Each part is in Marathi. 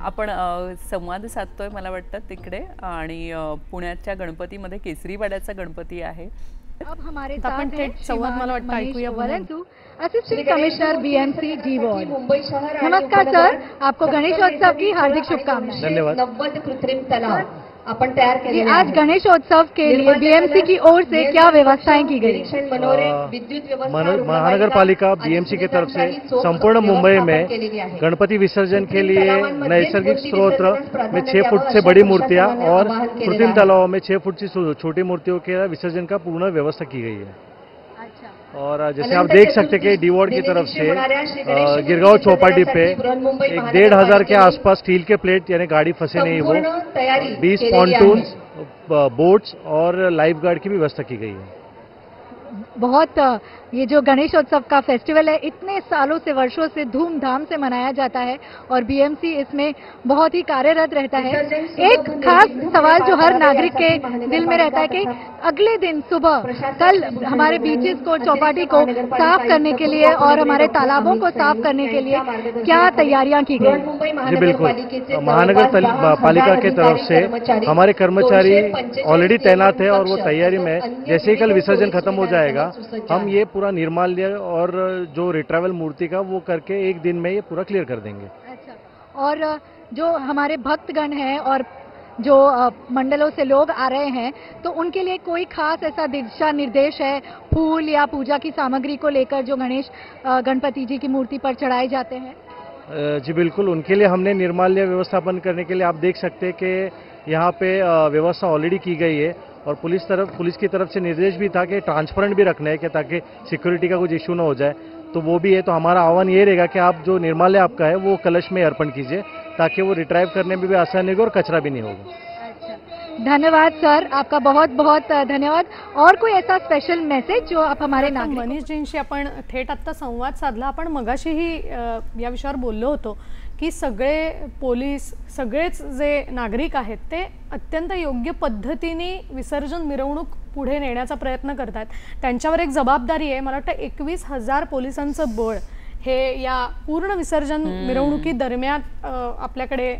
आपण संवाद साधतोय मला वाटतं तिकडे आणि पुण्याच्या गणपतीमध्ये केसरीवाड्याचा गणपती आहे। अब हमारे साथ हैं संवाद मला वाटतं ऐकूया परंतु assistant commissioner BMC D ward. नमस्कार सर, आपको गणेशोत्सव की हार्दिक शुभकामनाएं। धन्यवाद। 90 कृत्रिम तलाव अपन तैयार करें। आज गणेशोत्सव के लिए बीएमसी की ओर से क्या व्यवस्थाएं की गई? विद्युत व्यवस्था महानगर पालिका बीएमसी की तरफ से संपूर्ण मुंबई में गणपति विसर्जन के लिए नैसर्गिक स्रोत में 6 फुट से बड़ी मूर्तियां और कृत्रिम तालाबों में 6 फुट से छोटी मूर्तियों के विसर्जन का पूर्ण व्यवस्था की गई है। और जैसे आप देख सकते हैं कि डी वार्ड की तरफ से गिरगांव चौपाटी पे 1500 के आसपास स्टील के प्लेट यानी गाड़ी फंसे नहीं वो 20 पॉन्टून्स बोट्स और लाइफ गार्ड की भी व्यवस्था की गई है। बहुत ये जो गणेशोत्सव का फेस्टिवल है इतने सालों से वर्षों से धूमधाम से मनाया जाता है और बीएमसी इसमें बहुत ही कार्यरत रहता है। एक खास सवाल जो हर नागरिक के दिल में रहता है कि अगले दिन सुबह कल हमारे बीचेस को चौपाटी को साफ करने के लिए और हमारे तालाबों को साफ करने के लिए क्या तैयारियां की गई? जी बिल्कुल, महानगर पालिका की तरफ से हमारे कर्मचारी ऑलरेडी तैनात है और वो तैयारी में जैसे ही कल विसर्जन खत्म हो जाएगा हम ये पूरा निर्माल्य और जो रिट्रावल मूर्ति का वो करके एक दिन में ये पूरा क्लियर कर देंगे। अच्छा, और जो हमारे भक्तगण हैं और जो मंडलों से लोग आ रहे हैं तो उनके लिए कोई खास ऐसा दिशा निर्देश है फूल या पूजा की सामग्री को लेकर जो गणपति जी की मूर्ति पर चढ़ाए जाते हैं? जी बिल्कुल, उनके लिए हमने निर्माल्य व्यवस्थापन करने के लिए आप देख सकते हैं कि यहाँ पे व्यवस्था ऑलरेडी की गई है और पुलिस की तरफ से निर्देश भी था कि ट्रांसपेरेंट भी रखना है कि ताकि सिक्योरिटी का कुछ इशू ना हो जाए, तो वो भी है। तो हमारा आह्वान ये रहेगा कि आप जो निर्माल्य आपका है वो कलश में अर्पण कीजिए ताकि वो रिट्राइव करने में भी आसानी होगी और कचरा भी नहीं होगा। धन्यवाद सर, आपका बहुत बहुत धन्यवाद। और कोई ऐसा स्पेशल मैसेज जो आप हमारे मनीषजींशी आपण थेट आता संवाद साधला। आपण मगाशीही या विषयावर बोललो होतो की सगळे पोलीस सगळेच जे नागरिक आहेत ते अत्यंत योग्य पद्धतीने विसर्जन मिरवणूक पुढे नेण्याचा प्रयत्न करतात। त्यांच्यावर एक जबाबदारी आहे। मला वाटतं 21,000 पोलिसांचं बळ हे या पूर्ण विसर्जन मिरवणुकी दरम्यान आपल्याकडे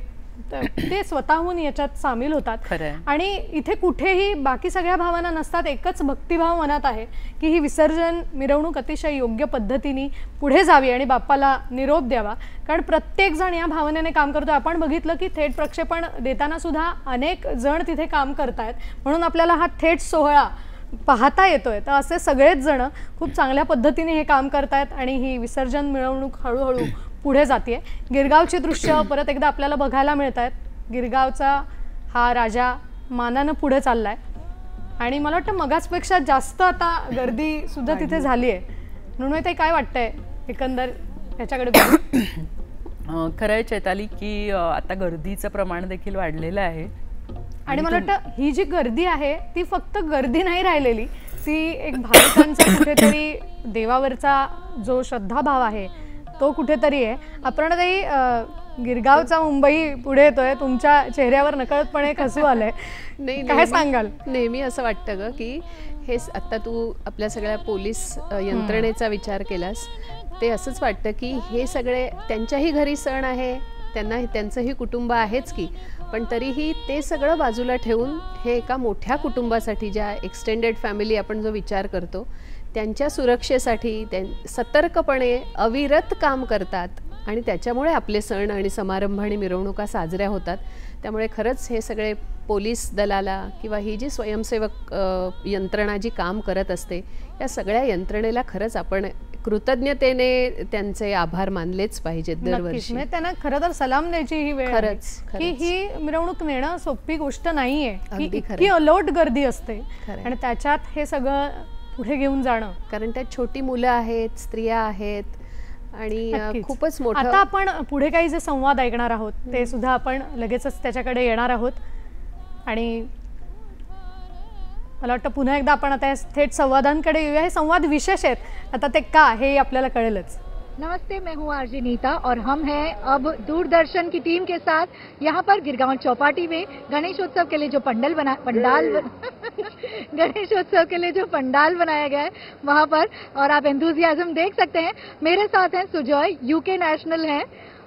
ते स्वतःहून याच्यात सामील होतात आणि इथे कुठेही बाकी सगळ्या भावना नसतात। एकच भक्तिभाव मनात आहे की ही विसर्जन मिरवणूक अतिशय योग्य पद्धतीने पुढे जावी आणि बाप्पाला निरोप द्यावा, कारण प्रत्येक जण या भावनेने काम करतो। आपण बघितलं की थेट प्रक्षेपण देताना सुद्धा अनेक जण तिथे काम करतायत, म्हणून आपल्याला हा थेट सोहळा पाहता येतोय। तर असे सगळेच जण खूप चांगल्या पद्धतीने हे काम करतायत आणि ही विसर्जन मिरवणूक हळूहळू पुढे जाते। गिरगावचे दृश्य परत एकदा आपल्याला बघायला मिळतात। गिरगावचा हा राजा मानाने पुढे चाललाय आणि मला वाटतं मगाचपेक्षा जास्त आता गर्दी सुद्धा तिथे झाली आहे। म्हणून ते काय वाटतंय एकंदर याच्याकडे? खरंय चैताली की आता गर्दीचं प्रमाण देखील वाढलेलं आहे आणि मला वाटतं ही जी गर्दी आहे ती फक्त गर्दी नाही राहिलेली, ती एक भाविकांचा कुठेतरी देवावरचा जो श्रद्धाभाव आहे तो कुठेतरी आहे। आपण गिरगावचा मुंबई पुढे येतोय, तुमच्या चेहऱ्यावर नकळतपणे हसू आलंय, काय सांगाल? नेहमी असं वाटतं ग की हे आता तू आपल्या सगळ्या पोलीस यंत्रणेचा विचार केलास ते असंच वाटतं की हे सगळे त्यांच्याही घरी सण आहे, त्यांना त्यांचंही कुटुंब आहेच की, पण तरीही ते सगळं बाजूला ठेवून हे एका मोठ्या कुटुंबासाठी ज्या एक्सटेंडेड फॅमिली आपण जो विचार करतो त्यांच्या सुरक्षेसाठी सतर्कपणे अविरत काम करतात आणि त्याच्यामुळे आपले सण आणि समारंभ आणि मिरवणुका साजऱ्या होतात। त्यामुळे खरंच हे सगळे पोलीस दलाला किंवा ही जी स्वयंसेवक यंत्रणा जी काम करत असते या सगळ्या यंत्रणेला खरंच आपण कृतज्ञतेने त्यांचे आभार मानलेच पाहिजेत दरवर्षी। त्यांना खरं तर सलाम द्यायची ही वेळ खरंच की ही मिरवणूक नेणं सोपी गोष्ट नाहीये, की अलोट गर्दी असते आणि त्याच्यात हे सगळं पुढे घेऊन जाणं, कारण त्यात छोटी मुलं आहेत, स्त्रिया आहेत आणि खूपच मोठं। आता आपण पुढे काही जे संवाद ऐकणार आहोत ते सुद्धा आपण लगेचच त्याच्याकडे येणार आहोत आणि मला वाटतं पुन्हा एकदा आपण आता थेट संवादांकडे येऊया। हे संवाद विशेष आहेत, आता ते का हे आपल्याला कळेलच। नमस्ते, मैं हूँ आरजे नीता और हम हैं अब दूरदर्शन की टीम के साथ यहाँ पर गिरगांव चौपाटी में गणेशोत्सव के लिए जो गणेशोत्सव के लिए जो पंडाल बनाया गया है वहाँ पर, और आप एंथुसियाज्म देख सकते हैं। मेरे साथ हैं सुजॉय, यूके नेशनल हैं,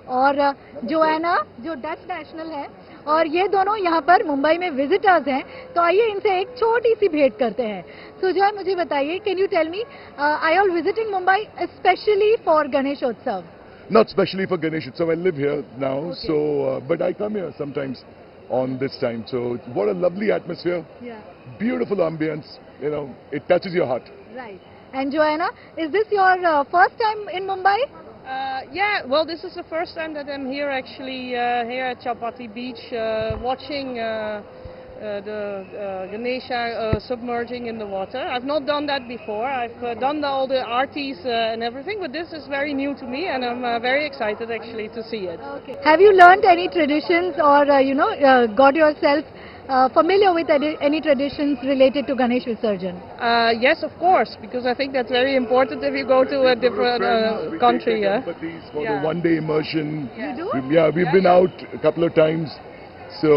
और जोआना जो डच नेशनल है, और ये दोनों यहाँ पर मुंबई में विजिटर्स हैं। तो आइए इनसे एक छोटी सी भेंट करते हैं। सुजॉय, मुझे बताइए, can you tell me, I all visiting Mumbai specially for Ganeshotsav? Not specially for Ganesh Utsav. I live here now, so but I come here sometimes on this time. So what a lovely atmosphere, Yeah. beautiful ambience. You know, it touches your heart. Right. And Joanna, is this your first time in Mumbai? Yeah, well, this is the first time that I'm here actually, here at Chowpatty Beach, watching the Ganesha submerging in the water. I've not done that before. I've done all the artis and everything, but this is very new to me, and I'm very excited actually to see it. Okay. Have you learned any traditions, or got yourself familiar with any traditions related to Ganesh Visarjan? Yes, of course, because I think that's very important if you go to a different country. Yeah. For the one-day immersion. You do? We've been out a couple of times, so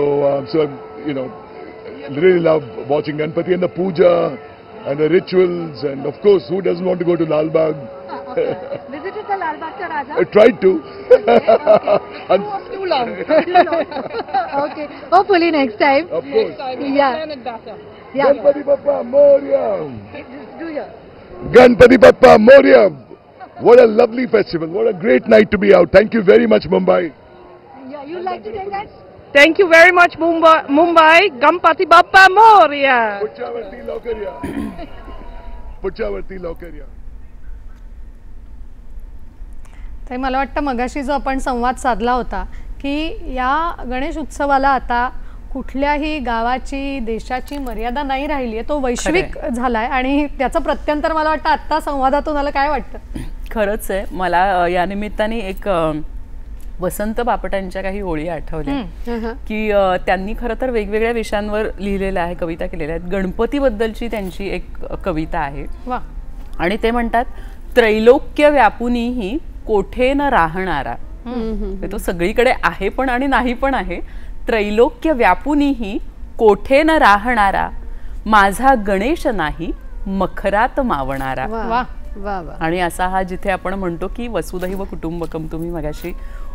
you know, really love watching Ganpati and the puja and the rituals, and of course, who doesn't want to go to Lal Bagh? Okay. Visited the Lal Bagh Ka Raja? I tried to. Too long. Okay. Hopefully next time. Of course. Next time, we'll Yeah. plan it better. Yeah. Ganpati Bappa Moria. Do you? Ganpati Bappa Moria. What a lovely festival. What a great night to be out. Thank you very much, Mumbai. Yeah. You like to take that? Thank you very much, Mumbai. Ganpati Bappa Moria. Puchavarti Laukarya. Puchavarti Laukarya. तर मला वाटतं मगाशी जो आपण संवाद साधला होता की या गणेश उत्सवाला आता कुठल्याही गावाची देशाची मर्यादा नाही राहिली आहे, तो वैश्विक झालाय आणि त्याचं प्रत्यंतर मला वाटतं आत्ता संवादातून आलं. काय वाटतं? खरंच आहे. मला या निमित्ताने एक वसंत बापटांच्या काही ओळी आठवल्या की त्यांनी खरं तर वेगवेगळ्या विषयांवर लिहिलेल्या आहे, कविता केलेल्या आहेत. गणपतीबद्दलची त्यांची एक कविता आहे वा. आणि ते म्हणतात, त्रैलोक्य व्यापुनीही कोठे न राहणारा. तो सगळीकडे आहे पण आणि नाही पण आहे. त्रैलोक्य व्यापुनीही कोठे न राहणारा, माझा गणेश नाही मखरात मावणारा. वा वा वा. आणि असा हा जिथे आपण म्हणतो की वसुधैव कुटुंबकम, तुम्ही मगाशी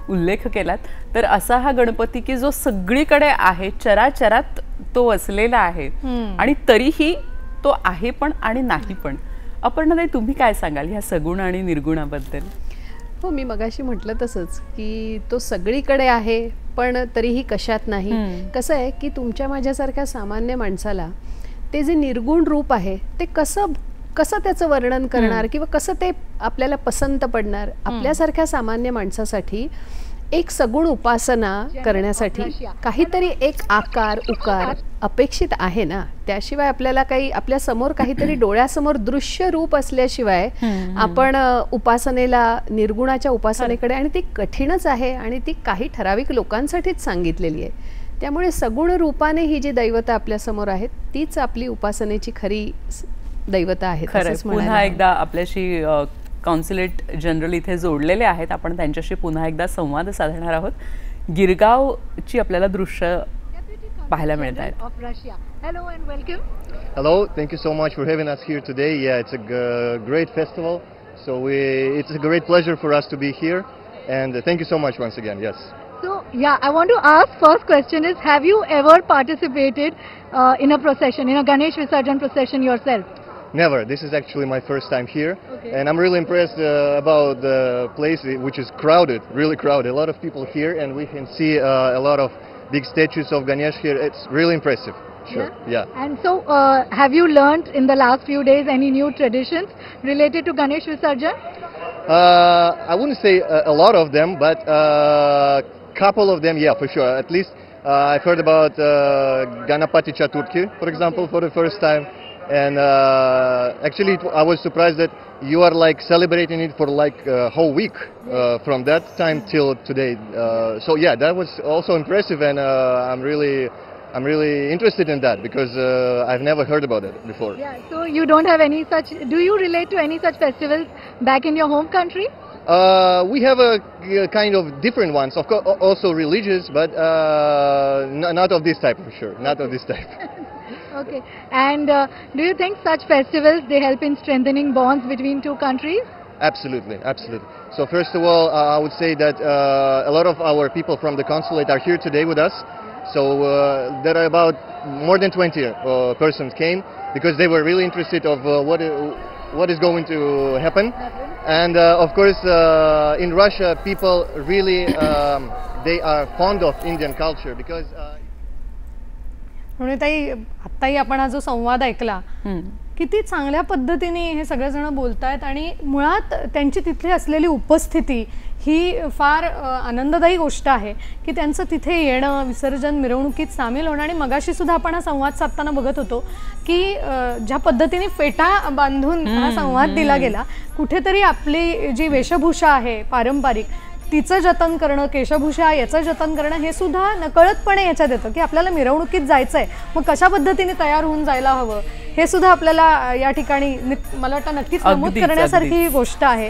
उल्लेख केलात, तर असा हा गणपती की जो सगळीकडे आहे, चराचरात तो वसलेला आहे आणि तरीही तो आहे पण आणि नाही पण. अपर्णाताई, तुम्ही काय सांगाल ह्या सगुण आणि निर्गुणाबद्दल? हो, मी मगाशी म्हटलं तसंच की तो सगळीकडे आहे पण तरीही कशात नाही. कसं आहे की तुमच्या माझ्यासारख्या सामान्य माणसाला ते जे निर्गुण रूप आहे ते कसं त्याचं वर्णन करणार किंवा कसं ते आपल्याला पसंत पडणार. आपल्यासारख्या सामान्य माणसासाठी एक सगुण उपासना करण्यासाठी काहीतरी एक आकार उकार अपेक्षित आहे ना. त्याशिवाय आपल्याला काही आपल्या समोर काहीतरी डोळ्यासमोर दृश्य रूप असल्याशिवाय आपण उपासनेला, निर्गुणाच्या उपासनेकडे, आणि ती कठीणच आहे आणि ती काही ठराविक लोकांसाठीच सांगितलेली आहे. त्यामुळे सगुण रूपाने ही जी दैवता आपल्या समोर आहेत तीच आपली उपासनेची खरी दैवता आहे. पुन्हा एकदा आपल्याशी कॉन्सुलेट जनरल इथे जोडलेले आहेत. आपण त्यांच्याशी पुन्हा एकदा संवाद साधणार आहोत. गिरगावची आपल्याला दृश्य पाहायला मिळत आहेत. Hello and welcome. Hello, thank you so much for having us here today. Yeah, it's a great festival, so it's a great pleasure for us to be here, and thank you so much once again. Yes. So yeah, I want to ask, first question is, have you ever participated in a procession, in a Ganesh Visarjan procession yourself? Never. This is actually my first time here, and I'm really impressed about the place, which is crowded, really crowded. A lot of people here, and we can see a lot of big statues of Ganesh here. It's really impressive. Sure. Yeah. And so, have you learned in the last few days any new traditions related to Ganesh Visarjan? I wouldn't say a lot of them, but couple of them, yeah, for sure. At least I've heard about Ganapati Chaturthi, for example, for the first time. And actually, I was surprised that you are like celebrating it for like a whole week from that time till today. So yeah, that was also impressive, and I'm really interested in that because I've never heard about it before. Yeah. So you don't have any such? Do you relate to any such festivals back in your home country? We have a kind of different ones, of course, also religious, but not of this type for sure. Not of this type. Okay. And do you think such festivals, they help in strengthening bonds between two countries? Absolutely, absolutely. So first of all, I would say that a lot of our people from the consulate are here today with us. So there are about more than 20 persons came because they were really interested of what is going to happen. And of course, in Russia, people really they are fond of Indian culture because. म्हणून ताई आत्ताही आपण हा जो संवाद ऐकला किती चांगल्या पद्धतीने हे सगळेजण बोलतायत आणि मुळात त्यांची तिथे असलेली उपस्थिती ही फार आनंददायी गोष्ट आहे की त्यांचं तिथे येणं, विसर्जन मिरवणुकीत सामील होणं. आणि मगाशी सुद्धा आपण हा संवाद साधताना बघत होतो की ज्या पद्धतीने फेटा बांधून हा संवाद दिला गेला, कुठेतरी आपली जी वेशभूषा आहे पारंपरिक तिचं जतन करणं, केशभूषा याचं जतन करणं हे सुद्धा नकळतपणे याच्यात येतं की आपल्याला मिरवणुकीत जायचं आहे, मग कशा पद्धतीने तयार होऊन जायला हवं हे सुद्धा आपल्याला या ठिकाणी मला वाटतं नक्कीच नमूद करण्यासारखी गोष्ट आहे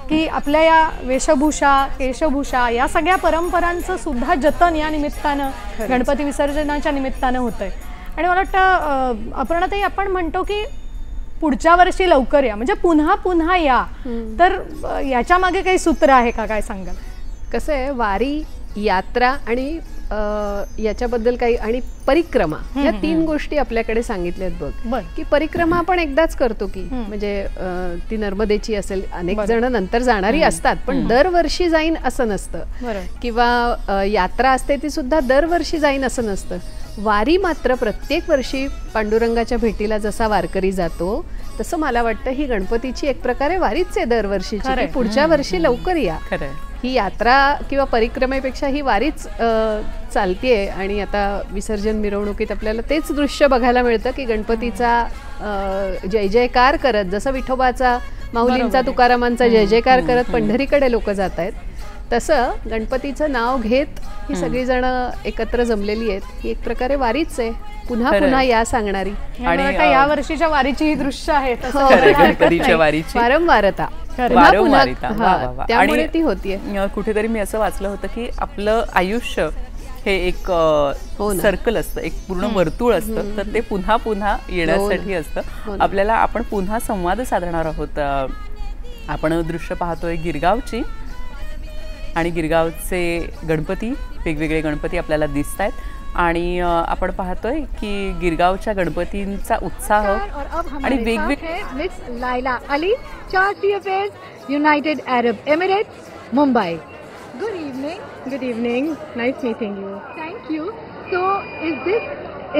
की आपल्या या वेशभूषा, केशभूषा या सगळ्या परंपरांचं सुद्धा जतन या निमित्तानं गणपती विसर्जनाच्या निमित्तानं होतंय. आणि मला वाटतं अपर्णाताई आपण म्हणतो की पुढच्या वर्षी लवकर या, म्हणजे पुन्हा पुन्हा या, तर याच्या मागे काही सूत्र आहे का, काय सांगाल? कसं आहे, वारी, यात्रा आणि याच्याबद्दल काही आणि परिक्रमा या 3 गोष्टी आपल्याकडे सांगितल्यात बघ की परिक्रमा आपण एकदाच करतो की म्हणजे ती नर्मदेची असेल, अनेक जण नंतर जाणारी असतात पण दरवर्षी जाईन असं नसतं, किंवा यात्रा असते ती सुद्धा दरवर्षी जाईन असं नसतं. वारी मात्र प्रत्येक वर्षी पांडुरंगाच्या भेटीला जसा वारकरी जातो तसं मला वाटतं ही गणपतीची एक प्रकारे वारीच आहे दरवर्षीची, पुढच्या वर्षी लवकर या. ही यात्रा किंवा परिक्रमेपेक्षा ही वारीच चालतीये. आणि आता विसर्जन मिरवणुकीत आपल्याला तेच दृश्य बघायला मिळतं की गणपतीचा जय जयकार करत, जसं विठोबाचा, माऊलींचा, तुकारामांचा जय जयकार करत पंढरीकडे लोक जात आहेत, तसं गणपतीचं नाव घेत ही सगळी जण एकत्र जमलेली आहेत. ही एक प्रकारे वारीच आहे, पुन्हा पुन्हा या सांगणारी. आणि या वर्षीच्या वारीची ही दृश्य आहे गणपतीच्या वारीची वारंवारता, त्यामुळे ती होतीये. कुठेतरी मी असं वाचलं होतं की आपलं आयुष्य हे एक सर्कल असतं, एक पूर्ण वर्तुळ असतं, तर ते पुन्हा पुन्हा येण्यासाठी असतं. आपल्याला आपण पुन्हा संवाद साधणार आहोत. आपण दृश्य पाहतोय गिरगावची, आणि गिरगावचे गणपती, वेगवेगळे गणपती आपल्याला दिसत आहेत. आणि आपण पाहतोय की गिरगावच्या गणपतींचा उत्साह आणि वेगवेगळे. मिस लायला Ali, charge affairs, United Arab Emirates, Mumbai. Good evening. Good evening. Nice meeting you. Thank you. So,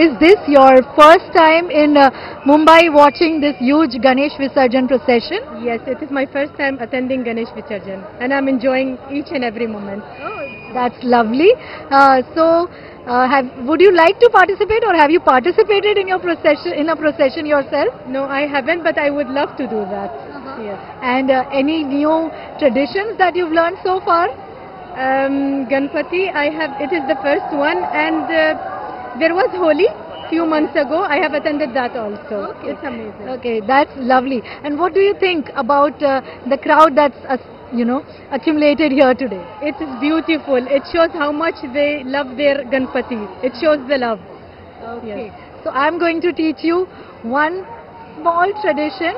is this your first time in Mumbai watching this huge Ganesh Visarjan procession? Yes, it is my first time attending Ganesh Visarjan, and I'm enjoying each and every moment. Oh, that's lovely. Would you like to participate, or have you participated in a procession yourself? No, I haven't, but I would love to do that. Yes. And any new traditions that you've learned so far? Ganpati, it is the first one, and there was Holi few months ago. I have attended that also. Okay. It's amazing. Okay, that's lovely. And what do you think about the crowd that's accumulated here today? It is beautiful. It shows how much they love their Ganpati. It shows the love. Okay. Yes. So I'm going to teach you one small tradition,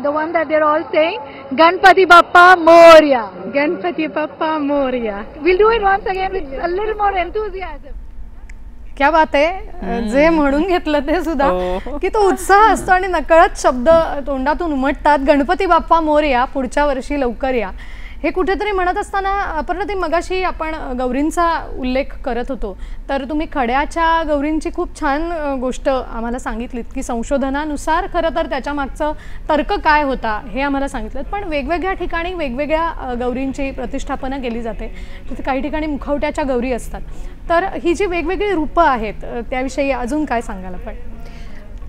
the one that they're all saying, Ganpati Bappa Moria. Ganpati Bappa Moria. We'll do it once again with a little more enthusiasm. क्या बात आहे. जे म्हणून घेतलं ते सुद्धा की तो उत्साह असतो आणि नकळत शब्द तोंडातून उमटतात. गणपती बाप्पा मोरया, पुढच्या वर्षी लवकर या. हे कुठेतरी म्हणत असताना अपर्णा, मगाशी आपण गौरींचा उल्लेख करत होतो, तर तुम्ही खड्याच्या गौरींची खूप छान गोष्ट आम्हाला सांगितलीत की संशोधनानुसार खरं तर त्याच्या मागचं तर्क काय होता हे आम्हाला सांगितलं. पण वेगवेगळ्या ठिकाणी वेगवेगळ्या गौरींची प्रतिष्ठापना केली जाते. तिथे काही ठिकाणी मुखवट्याच्या गौरी असतात. तर ही जी वेगवेगळी रूपं आहेत त्याविषयी अजून काय सांगाल आपण?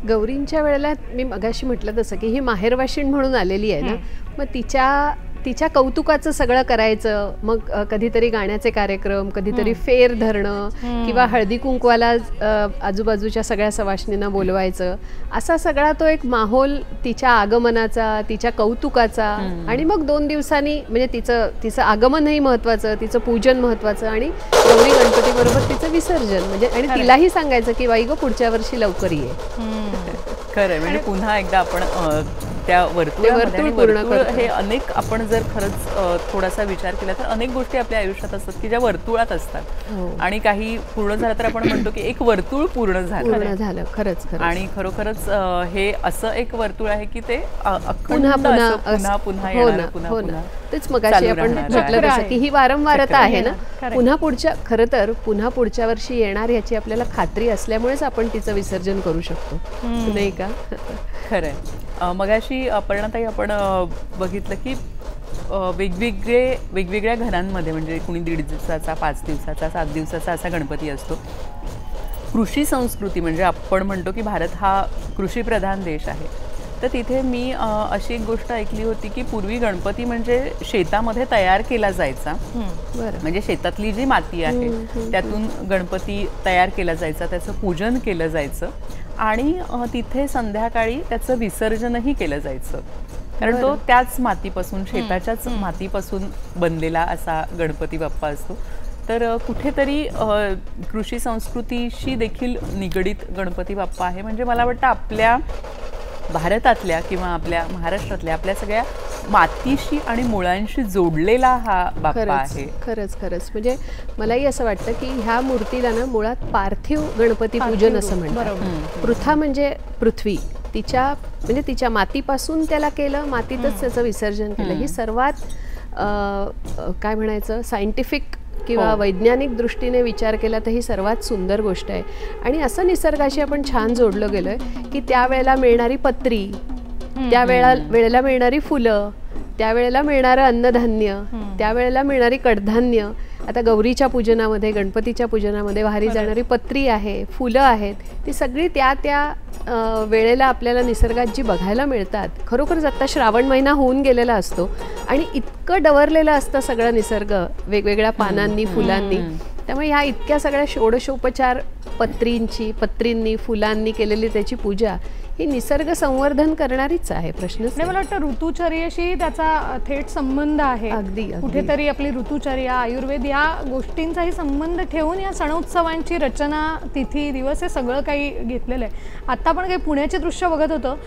गौरींच्या वेळेला मी मगाशी म्हटलं तसं की ही माहेरवाशीण म्हणून आलेली आहे ना, मग तिच्या कौतुकाचं सगळं करायचं. मग कधीतरी गाण्याचे कार्यक्रम, कधीतरी फेर धरणं, किंवा हळदी कुंकवाला आजूबाजूच्या सगळ्या सवाष्णींना बोलवायचं. असा सगळा तो एक माहोल तिच्या आगमनाचा, तिच्या कौतुकाचा. आणि मग 2 दिवसांनी म्हणजे तिचं आगमनही महत्त्वाचं, तिचं पूजन महत्त्वाचं, आणि गौरी गणपती बरोबर तिचं विसर्जन. म्हणजे आणि तिलाही सांगायचं की बाई गो पुढच्या वर्षी लवकर ये. खरं म्हणजे पुन्हा एकदा आपण त्या वर्तुळामध्ये. वर्तुळ आणि पूर्ण वर्तुळ करतं. हे अनेक, आपण जर खरंच थोडासा विचार केला तर अनेक गोष्टी आपल्या आयुष्यात असतात की ज्या वर्तुळात असतात आणि काही पूर्ण झालं तर आपण म्हणतो की एक वर्तुळ पूर्ण झालं. खरंच. आणि खरोखरच हे असं एक वर्तुळ आहे की ते पुन्हा पुन्हा पुन्हा तेच मगाशी आपण म्हटलं तसं की ही वारंवारता आहे ना. खरं तर पुन्हा पुढच्या वर्षी येणार याची आपल्याला खात्री असल्यामुळेच आपण तिचं विसर्जन करू शकतो, नाही का? खरंय. मगाशी अपर्णाताई आपण बघितलं की वेगवेगळ्या घरांमध्ये म्हणजे कुणी 1.5 दिवसाचा, 5 दिवसाचा, 7 दिवसाचा असा गणपती असतो. कृषी संस्कृती म्हणजे आपण म्हणतो की भारत हा कृषीप्रधान देश आहे, तर तिथे मी अशी एक गोष्ट ऐकली होती की पूर्वी गणपती म्हणजे शेतामध्ये तयार केला जायचा. म्हणजे शेतातली जी माती आहे त्यातून गणपती तयार केला जायचा, त्याचं पूजन केलं जायचं आणि तिथे संध्याकाळी त्याचं विसर्जनही केलं जायचं, कारण तो त्याच मातीपासून, शेताच्याच मातीपासून बनलेला असा गणपती बाप्पा असतो. तर कुठेतरी कृषी संस्कृतीशी देखील निगडीत गणपती बाप्पा आहे. म्हणजे मला वाटतं आपल्या भारतातल्या किंवा आपल्या महाराष्ट्रातल्या आपल्या सगळ्या मातीशी आणि मुळांशी जोडलेला हा बाप्पा आहे. खरंच. म्हणजे मलाही असं वाटतं की ह्या मूर्तीला ना मुळात पार्थिव गणपती पूजन असं म्हणतात. पृथा म्हणजे पृथ्वी, तिच्या मातीपासून त्याला केलं, मातीतच त्याचं विसर्जन केलं. ही सर्वात काय म्हणायचं, सायंटिफिक किंवा वैज्ञानिक दृष्टीने विचार केला तर ही सर्वात सुंदर गोष्ट आहे. आणि असं निसर्गाशी आपण छान जोडलं गेलोय की त्यावेळेला मिळणारी पत्री, वेळेला मिळणारी फुलं, त्यावेळेला मिळणारं अन्नधान्य, त्यावेळेला मिळणारी कडधान्य. आता गौरीच्या पूजनामध्ये, गणपतीच्या पूजनामध्ये वाहरी जाणारी पत्री आहे, फुलं आहेत, ती सगळी त्या वेळेला आपल्याला निसर्गात जी बघायला मिळतात. खरोखरच आत्ता श्रावण महिना होऊन गेलेला असतो आणि इतकं डवरलेलं असतं सगळं निसर्ग वेगवेगळ्या पानांनी, फुलांनी. त्यामुळे ह्या इतक्या सगळ्या षोडशोपचार पत्रींनी, फुलांनी केलेली त्याची पूजा ही निसर्ग संवर्धन करणारीच आहे. प्रश्नच नाही. मला वाटतं ऋतुचर्याशी त्याचा थेट संबंध आहे. अगदी कुठेतरी आपली ऋतुचर्या, आयुर्वेद या गोष्टींचाही संबंध ठेवून या सणोत्सवांची रचना, तिथी, दिवस हे सगळं काही घेतलेलं आहे. आता आपण काही पुण्याचे दृश्य बघत होतो,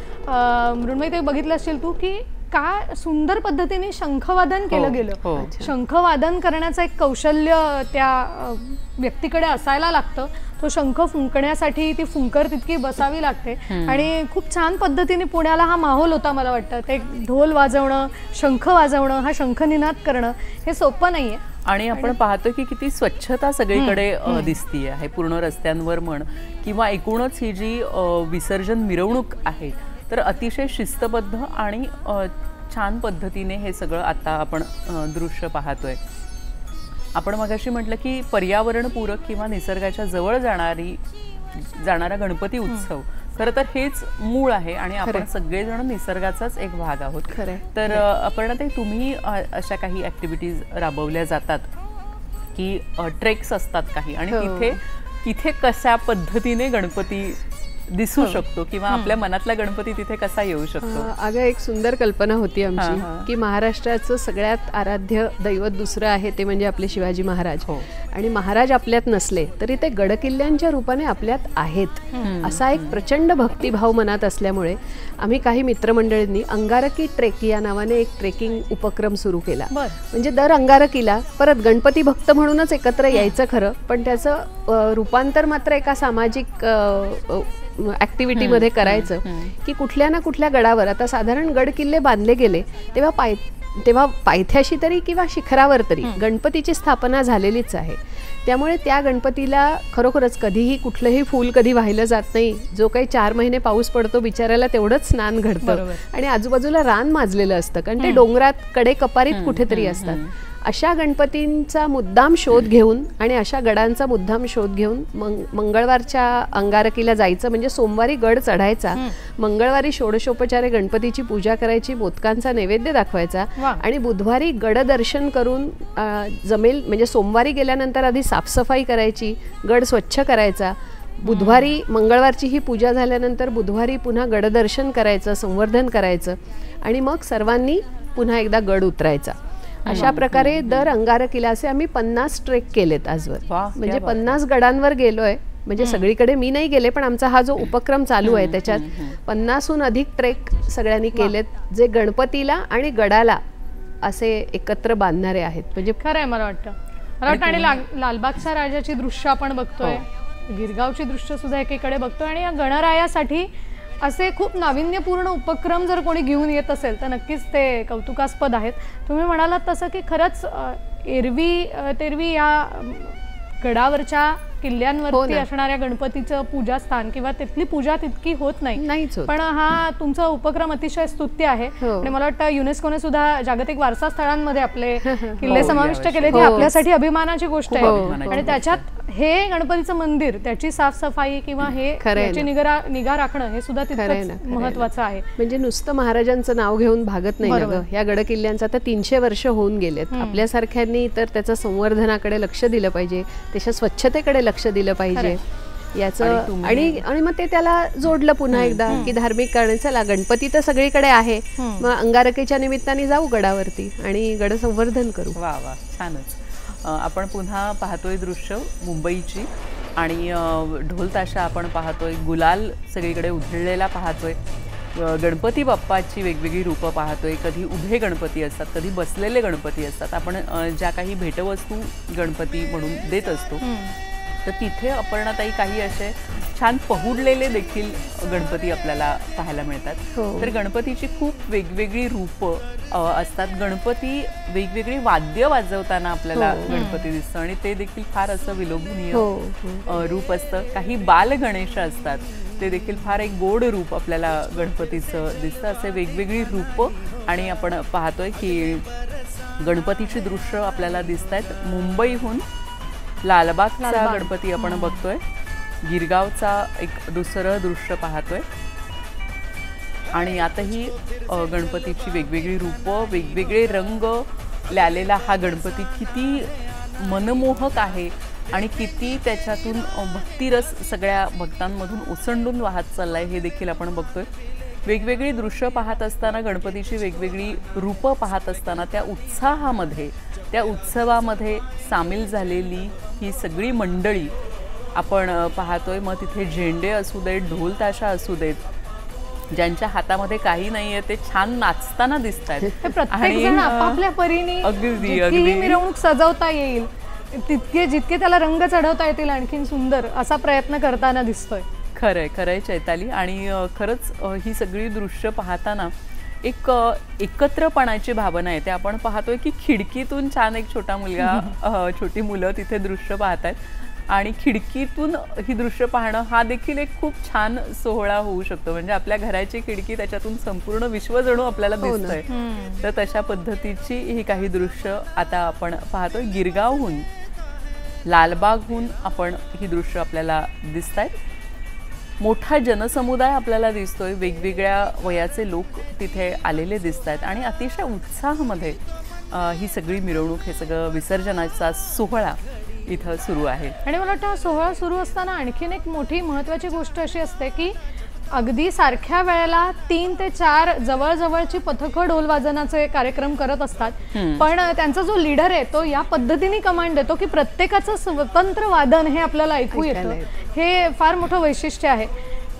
मृण्मयी, ते बघितलं असेल तू की काय सुंदर पद्धतीने शंखवादन केलं गेलं. शंखवादन करण्याचं एक कौशल्य त्या व्यक्तीकडे असायला लागतं. तो शंख फुंकण्यासाठी ती फुंकर तितकी बसावी लागते आणि खूप छान पद्धतीने पुण्याला हा माहोल होता. मला वाटतं ते ढोल वाजवणं, शंख वाजवणं, हा शंखनिनाद करणं हे सोपं नाहीये. आणि आपण पाहतो की किती स्वच्छता सगळीकडे दिसतीये आहे, पूर्ण रस्त्यांवर म्हण किंवा एकूणच ही जी विसर्जन मिरवणूक आहे तर अतिशय शिस्तबद्ध आणि छान पद्धतीने हे सगळं आता आपण दृश्य पाहतोय. आपण मगाशी म्हटलं की पर्यावरणपूरक किंवा निसर्गाच्या जवळ जाणारा गणपती उत्सव खरं तर हेच मूळ आहे आणि आपण सगळेजण निसर्गाचाच एक भाग आहोत. तर अपर्णाताई, तुम्ही अशा काही ऍक्टिव्हिटीज राबवल्या जातात की ट्रेक्स असतात काही आणि तिथे कशा पद्धतीने गणपती दिसू शकतो किंवा आपल्या मनातला गणपती तिथे कसा येऊ शकतो? अगं, एक सुंदर कल्पना होती आमची की महाराष्ट्राचं सगळ्यात आराध्य दैवत दुसरं आहे ते म्हणजे आपले शिवाजी महाराज. आणि महाराज आपल्यात नसले तरी ते गडकिल्ल्यांच्या रूपाने आपल्यात आहेत असा एक प्रचंड भक्तिभाव मनात असल्यामुळे आम्ही काही मित्रमंडळींनी अंगारकी ट्रेक या नावाने एक ट्रेकिंग उपक्रम सुरू केला. म्हणजे दर अंगारकीला परत गणपती भक्त म्हणूनच एकत्र यायचं खरं, पण त्याचं रूपांतर मात्र एका सामाजिक ऍक्टिव्हिटीमध्ये करायचं की कुठल्या ना कुठल्या गडावर, आता साधारण गड किल्ले बांधले गेले तेव्हा पायथ्याशी तरी किंवा शिखरावर तरी गणपतीची स्थापना झालेलीच आहे. त्यामुळे त्या गणपतीला खरोखरच कधीही कुठलंही फूल कधी वाहिलं जात नाही. जो काही 4 महिने पाऊस पडतो बिचाऱ्याला तेवढंच स्नान घडतं आणि आजूबाजूला रान माजलेलं असतं, कारण ते डोंगरात कडे कपारीत कुठेतरी असतात. अशा गणपतींचा मुद्दाम शोध घेऊन आणि अशा गडांचा मुद्दाम शोध घेऊन मंगळवारच्या अंगारकीला जायचं. म्हणजे सोमवारी गड चढायचा, मंगळवारी षोडशोपचारे गणपतीची पूजा करायची, मोदकांचा नैवेद्य दाखवायचा आणि बुधवारी गड दर्शन करून जमेल म्हणजे सोमवारी गेल्यानंतर आधी साफसफाई करायची, गड स्वच्छ करायचा. बुधवारी, मंगळवारची ही पूजा झाल्यानंतर बुधवारी पुन्हा गडदर्शन करायचं, संवर्धन करायचं आणि मग सर्वांनी पुन्हा एकदा गड उतरायचा. अशा प्रकारे दर अंगारकीला असे आम्ही 50 ट्रेक केलेत आजवर. म्हणजे 50 गडांवर गेलोय म्हणजे सगळीकडे मी नाही गेले, पण आमचा हा जो उपक्रम चालू आहे त्याच्यात 50हून अधिक ट्रेक सगळ्यांनी केलेत, जे गणपतीला आणि गडाला असे एकत्र बांधणारे आहेत. म्हणजे खरं आहे मला वाटतं आणि लालबागच्या राजाची दृश्य आपण बघतोय, गिरगावची दृश्य सुद्धा एकीकडे बघतोय, आणि या गणरायासाठी असे खूप नाविन्यपूर्ण उपक्रम जर कोणी घेऊन येत असेल तर नक्कीच ते कौतुकास्पद आहेत. तुम्ही म्हणालात तसं की खरंच एरवी तेरवी या गडावरच्या किल्ल्यांवरती असणाऱ्या गणपतीचं पूजास्थान किंवा तिथली पूजा तितकी होत नाही, पण हा तुमचा उपक्रम अतिशय स्तुत्य आहे. आणि मला वाटतं युनेस्कोने सुद्धा जागतिक वारसा स्थळांमध्ये आपले किल्ले समाविष्ट केले, ती आपल्यासाठी अभिमानाची गोष्ट आहे. आणि त्याच्यात हे गणपतीचं मंदिर, त्याची साफसफाई किंवा हे त्याची निगा राखणं हे सुद्धा तितकंच महत्वाचं आहे. म्हणजे नुसतं महाराजांचं नाव घेऊन भागत नाही ना, ह्या गड किल्ल्यांचं आता 300 वर्ष होऊन गेलेत. आपल्यासारख्यांनी तर त्याचं संवर्धनाकडे लक्ष दिलं पाहिजे, त्याच्या स्वच्छतेकडे लक्ष दिलं पाहिजे याचं. आणि मग ते त्याला जोडलं पुन्हा एकदा की धार्मिक कारण, चला गणपती तर सगळीकडे आहे, मग अंगारकीच्या निमित्ताने जाऊ गडावरती आणि गड संवर्धन करू. वा वा, छानच. आपण पुन्हा पाहतोय दृश्य मुंबईची, आणि ढोल ताशा आपण पाहतोय, गुलाल सगळीकडे उधळलेला पाहतोय, गणपती बाप्पाची वेगवेगळी रूपं पाहतोय. कधी उभे गणपती असतात, कधी बसलेले गणपती असतात. आपण ज्या काही भेटवस्तू गणपती म्हणून देत असतो तर तिथे अपर्णाताई काही असे छान पहुडलेले देखील गणपती आपल्याला पाहायला मिळतात. तर गणपतीची खूप वेगवेगळी रूपं असतात. गणपती वेगवेगळी वाद्य वाजवताना आपल्याला गणपती दिसतं, आणि ते देखील फार असं विलोभनीय रूप असतं. काही बाल गणेश असतात, ते देखील फार एक गोड रूप आपल्याला गणपतीचं दिसतं. असे वेगवेगळी रूपं आणि आपण पाहतोय की गणपतीची दृश्य आपल्याला दिसत आहेत. मुंबईहून लालबागचा गणपती आपण बघतोय, गिरगावचा एक दुसरं दृश्य पाहतोय, आणि आताही गणपतीची वेगवेगळी रूपं, वेगवेगळे रंग ल्यालेला हा गणपती किती मनमोहक आहे आणि किती त्याच्यातून भक्तिरस सगळ्या भक्तांमधून ओसंडून वाहत चाललाय हे देखील आपण बघतोय. वेगवेगळी दृश्य पाहत असताना, गणपतीची वेगवेगळी रूपं पाहत असताना, त्या उत्साहामध्ये, त्या उत्सवामध्ये सामील झालेली ही सगळी मंडळी आपण पाहतोय. मग तिथे झेंडे असू देत, ढोल ताशा असू देत, ज्यांच्या हातामध्ये काही नाहीये ते छान नाचताना दिसत आहेत. प्रत्येक जण आपापल्या परीने अगदी मिरवणूक सजवता येईल तितके, जितके त्याला रंग चढवता येतील आणखीन सुंदर असा प्रयत्न करताना दिसतोय. खरंय खरंय चैताली. आणि खरंच ही सगळी दृश्य पाहताना एक एकत्रपणाची भावना येते. आपण पाहतोय की खिडकीतून छान एक छोटा मुलगा, छोटी मुलं तिथे दृश्य पाहतायत, आणि खिडकीतून ही दृश्य पाहणं हा देखील एक खूप छान सोहळा होऊ शकतो. म्हणजे आपल्या घराची खिडकी, त्याच्यातून संपूर्ण विश्व जणू आपल्याला दिसतंय. तर तशा पद्धतीची ही काही दृश्य आता आपण पाहतोय. गिरगावहून, लालबागहून आपण ही दृश्य आपल्याला दिसत आहेत. मोठा जनसमुदाय आपल्याला दिसतोय, वेगवेगळ्या वयाचे लोक तिथे आलेले दिसत आहेत, आणि अतिशय उत्साहामध्ये ही सगळी मिरवणूक, हे सगळं विसर्जनाचा सोहळा इथं सुरू आहे. आणि मला वाटतं सोहळा सुरू असताना आणखीन एक मोठी महत्त्वाची गोष्ट अशी असते की अगदी सारख्या वेळेला 3 ते 4 जवळजवळची पथकं ढोल वाजनाचे कार्यक्रम करत असतात, पण त्यांचा जो लीडर आहे तो या पद्धतीने कमांड देतो की प्रत्येकाचं स्वतंत्र वादन हे आपल्याला ऐकू येतं. हे फार मोठं वैशिष्ट्य आहे.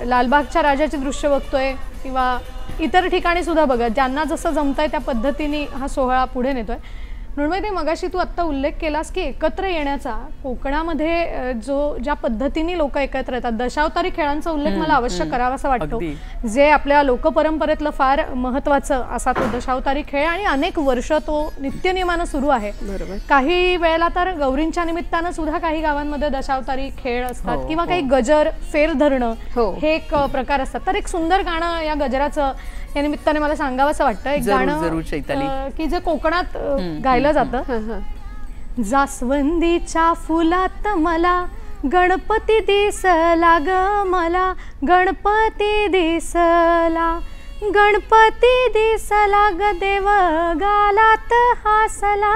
लालबागच्या राजाचे दृश्य बघतोय किंवा इतर ठिकाणी सुद्धा बघा, ज्यांना जसं जमतंय त्या पद्धतीने हा सोहळा पुढे नेतोय. म्हणून मगाशी तू आत्ता उल्लेख केलास की एकत्र येण्याचा, कोकणामध्ये ज्या पद्धतीने लोक एकत्र येतात, दशावतारी खेळांचा उल्लेख मला अवश्य करावासा वाटतो. जे आपल्या लोकपरंपरेतलं फार महत्वाचं असा तो दशावतारी खेळ, आणि अनेक वर्ष तो नित्यनियमानं सुरू आहे. काही वेळेला तर गौरींच्या निमित्तानं सुद्धा काही गावांमध्ये दशावतारी खेळ असतात, किंवा काही गजर, फेर धरणं हे एक प्रकार असतात. तर एक सुंदर गाणं या गजराचं या निमित्ताने मला सांगावंसं वाटतं. एक गाणं की जे कोकणात गायलं जातं. जास्वंदीच्या फुलात मला गणपती दिसला ग, मला गणपती दिसला, गणपती दिसला ग, देव गालात हासला.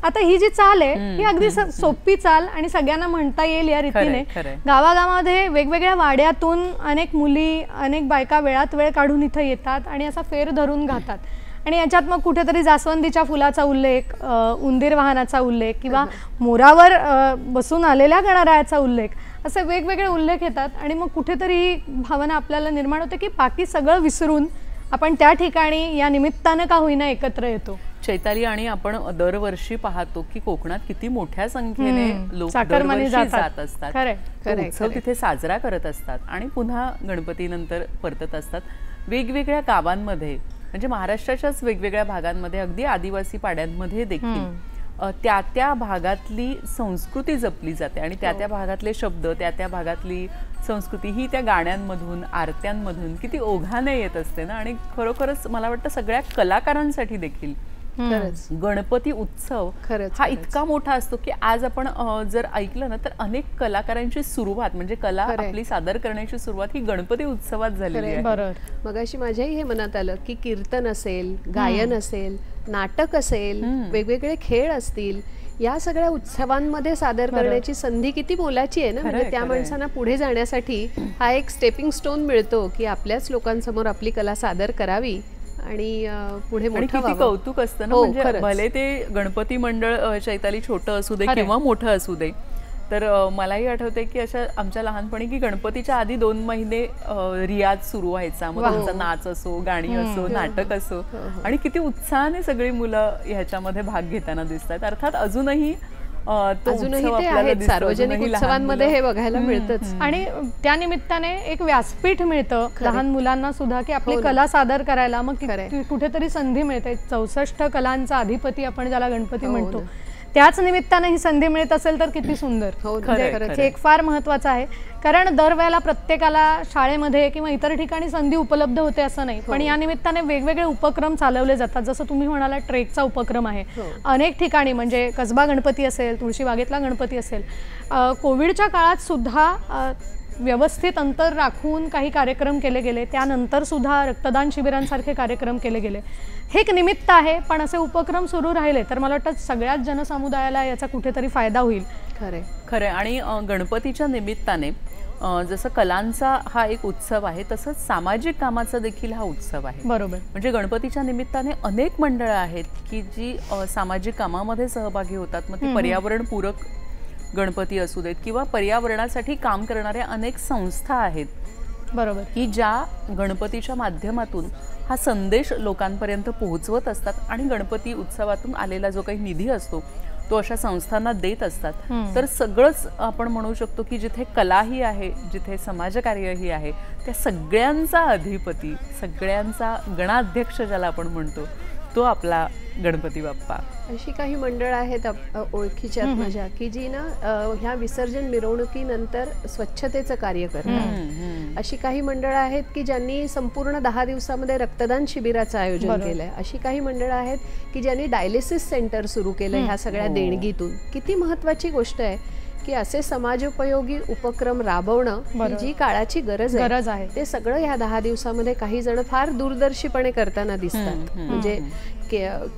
आता ही जी चाल आहे ही अगदी सोपी चाल आणि सगळ्यांना म्हणता येईल या रीतीने. गावागावामध्ये वेगवेगळ्या वाड्यातून अनेक मुली, अनेक बायका वेळात वेळ काढून इथं येतात आणि असा फेर धरून गातात. आणि याच्यात मग कुठेतरी जास्वंदीच्या फुलाचा उल्लेख, उंदीर वाहनाचा उल्लेख किंवा मोरावर बसून आलेल्या गणरायाचा उल्लेख, असे वेगवेगळे उल्लेख येतात आणि मग कुठेतरी ही भावना आपल्याला निर्माण होते की बाकी सगळं विसरून आपण त्या ठिकाणी या निमित्तानं का होईना एकत्र येतो. चैताली, आणि आपण दरवर्षी पाहतो की कोकणात किती मोठ्या संख्येने लोक चाकरमानी जात असतात, खरंय, उत्सव तिथे साजरा करत असतात आणि पुन्हा गणपतीनंतर परतत असतात. वेगवेगळ्या गावांमध्ये, म्हणजे महाराष्ट्राच्याच वेगवेगळ्या भागांमध्ये, अगदी आदिवासी पाड्यांमध्ये देखील त्या त्या भागातली संस्कृती जपली जाते आणि त्या त्या भागातले शब्द, त्या त्या भागातली संस्कृती ही त्या गाण्यांमधून, आरत्यांमधून किती ओघाने येत असते ना. आणि खरोखरच मला वाटतं सगळ्या कलाकारांसाठी देखील गणपती उत्सव हा इतका मोठा असतो की आज आपण जर ऐकलं ना तर अनेक कलाकारांची सुरुवात, म्हणजे कला आपली सादर करण्याची सुरुवात ही गणपती उत्सवात झालेली आहे. बरोबर. मगाशी माझ्याही हे मनात आलं की कीर्तन असेल, गायन असेल, नाटक असेल, वेगवेगळे खेळ असतील, या सगळ्या उत्सवांमध्ये सादर करण्याची संधी किती मोलाची आहे ना. म्हणजे त्या माणसांना पुढे जाण्यासाठी हा एक स्टेपिंग स्टोन मिळतो की आपल्याच लोकांसमोर आपली कला सादर करावी आणि पुढे किती कौतुक असतं ना. म्हणजे भले ते गणपती मंडळ चैताली छोटं असू दे किंवा मोठं असू दे, तर मलाही आठवते की अशा आमच्या लहानपणी की गणपतीच्या आधी 2 महिने रियाज सुरू व्हायचा, मग त्यांचा नाच असो, गाणी असो, नाटक असो, आणि किती उत्साहाने सगळी मुलं ह्याच्यामध्ये भाग घेताना दिसतात. अर्थात अजूनही ते आहेत, सार्वजनिक उत्सवांमध्ये हे बघायला मिळतच. आणि त्या निमित्ताने एक व्यासपीठ मिळतं लहान मुलांना सुद्धा की आपली कला सादर करायला. मग कुठेतरी संधी मिळते. 64 कलांचा अधिपती आपण ज्याला गणपती म्हणतो, त्याच निमित्ताने ही संधी मिळत असेल तर किती सुंदर. हे एक फार महत्वाचं आहे, कारण दरवेळेला प्रत्येकाला शाळेमध्ये किंवा इतर ठिकाणी संधी उपलब्ध होते असं नाही, पण या निमित्ताने वेगवेगळे उपक्रम चालवले जातात. जसं तुम्ही म्हणाला ट्रेकचा उपक्रम आहे अनेक ठिकाणी, म्हणजे कसबा गणपती असेल, तुळशीबागेतला गणपती असेल. कोविडच्या काळात सुद्धा व्यवस्थित अंतर राखून काही कार्यक्रम केले गेले, त्यानंतर सुद्धा रक्तदान शिबिरांसारखे कार्यक्रम केले गेले. हे एक निमित्त आहे, पण असे उपक्रम सुरू राहिले तर मला वाटतं सगळ्याच जनसमुदायाला याचा कुठेतरी फायदा होईल. खरं. आणि गणपतीच्या निमित्ताने जसं कलांचा हा एक उत्सव आहे, तसंच सामाजिक कामाचा देखील हा उत्सव आहे. बरोबर. म्हणजे गणपतीच्या निमित्ताने अनेक मंडळं आहेत की जी सामाजिक कामामध्ये सहभागी होतात. मग ती पर्यावरणपूरक गणपती असू देत किंवा पर्यावरणासाठी काम करणाऱ्या अनेक संस्था आहेत, बरोबर, की ज्या गणपतीच्या माध्यमातून हा संदेश लोकांपर्यंत पोहोचवत असतात आणि गणपती उत्सवातून आलेला जो काही निधी असतो तो अशा संस्थांना देत असतात. तर सगळंच आपण म्हणू शकतो की जिथे कलाही आहे, जिथे समाजकार्यही आहे, त्या सगळ्यांचा अधिपती, सगळ्यांचा गणाध्यक्ष ज्याला आपण म्हणतो, तो आपला गणपती बाप्पा. अशी काही मंडळ आहेत ओळखीच्यात माझ्या की जी ना ह्या विसर्जन मिरवणुकीनंतर स्वच्छतेचं कार्य करतात. अशी काही मंडळ आहेत की ज्यांनी संपूर्ण 10 दिवसामध्ये रक्तदान शिबिराचं आयोजन केलंय. अशी काही मंडळ आहेत की ज्यांनी डायलिसिस सेंटर सुरू केलं ह्या सगळ्या देणगीतून. किती महत्वाची गोष्ट आहे की असे समाजोपयोगी उपक्रम राबवणं, जी काळाची गरज आहे, ते सगळं ह्या 10 दिवसामध्ये काही जण फार दूरदर्शीपणे करताना दिसतात. म्हणजे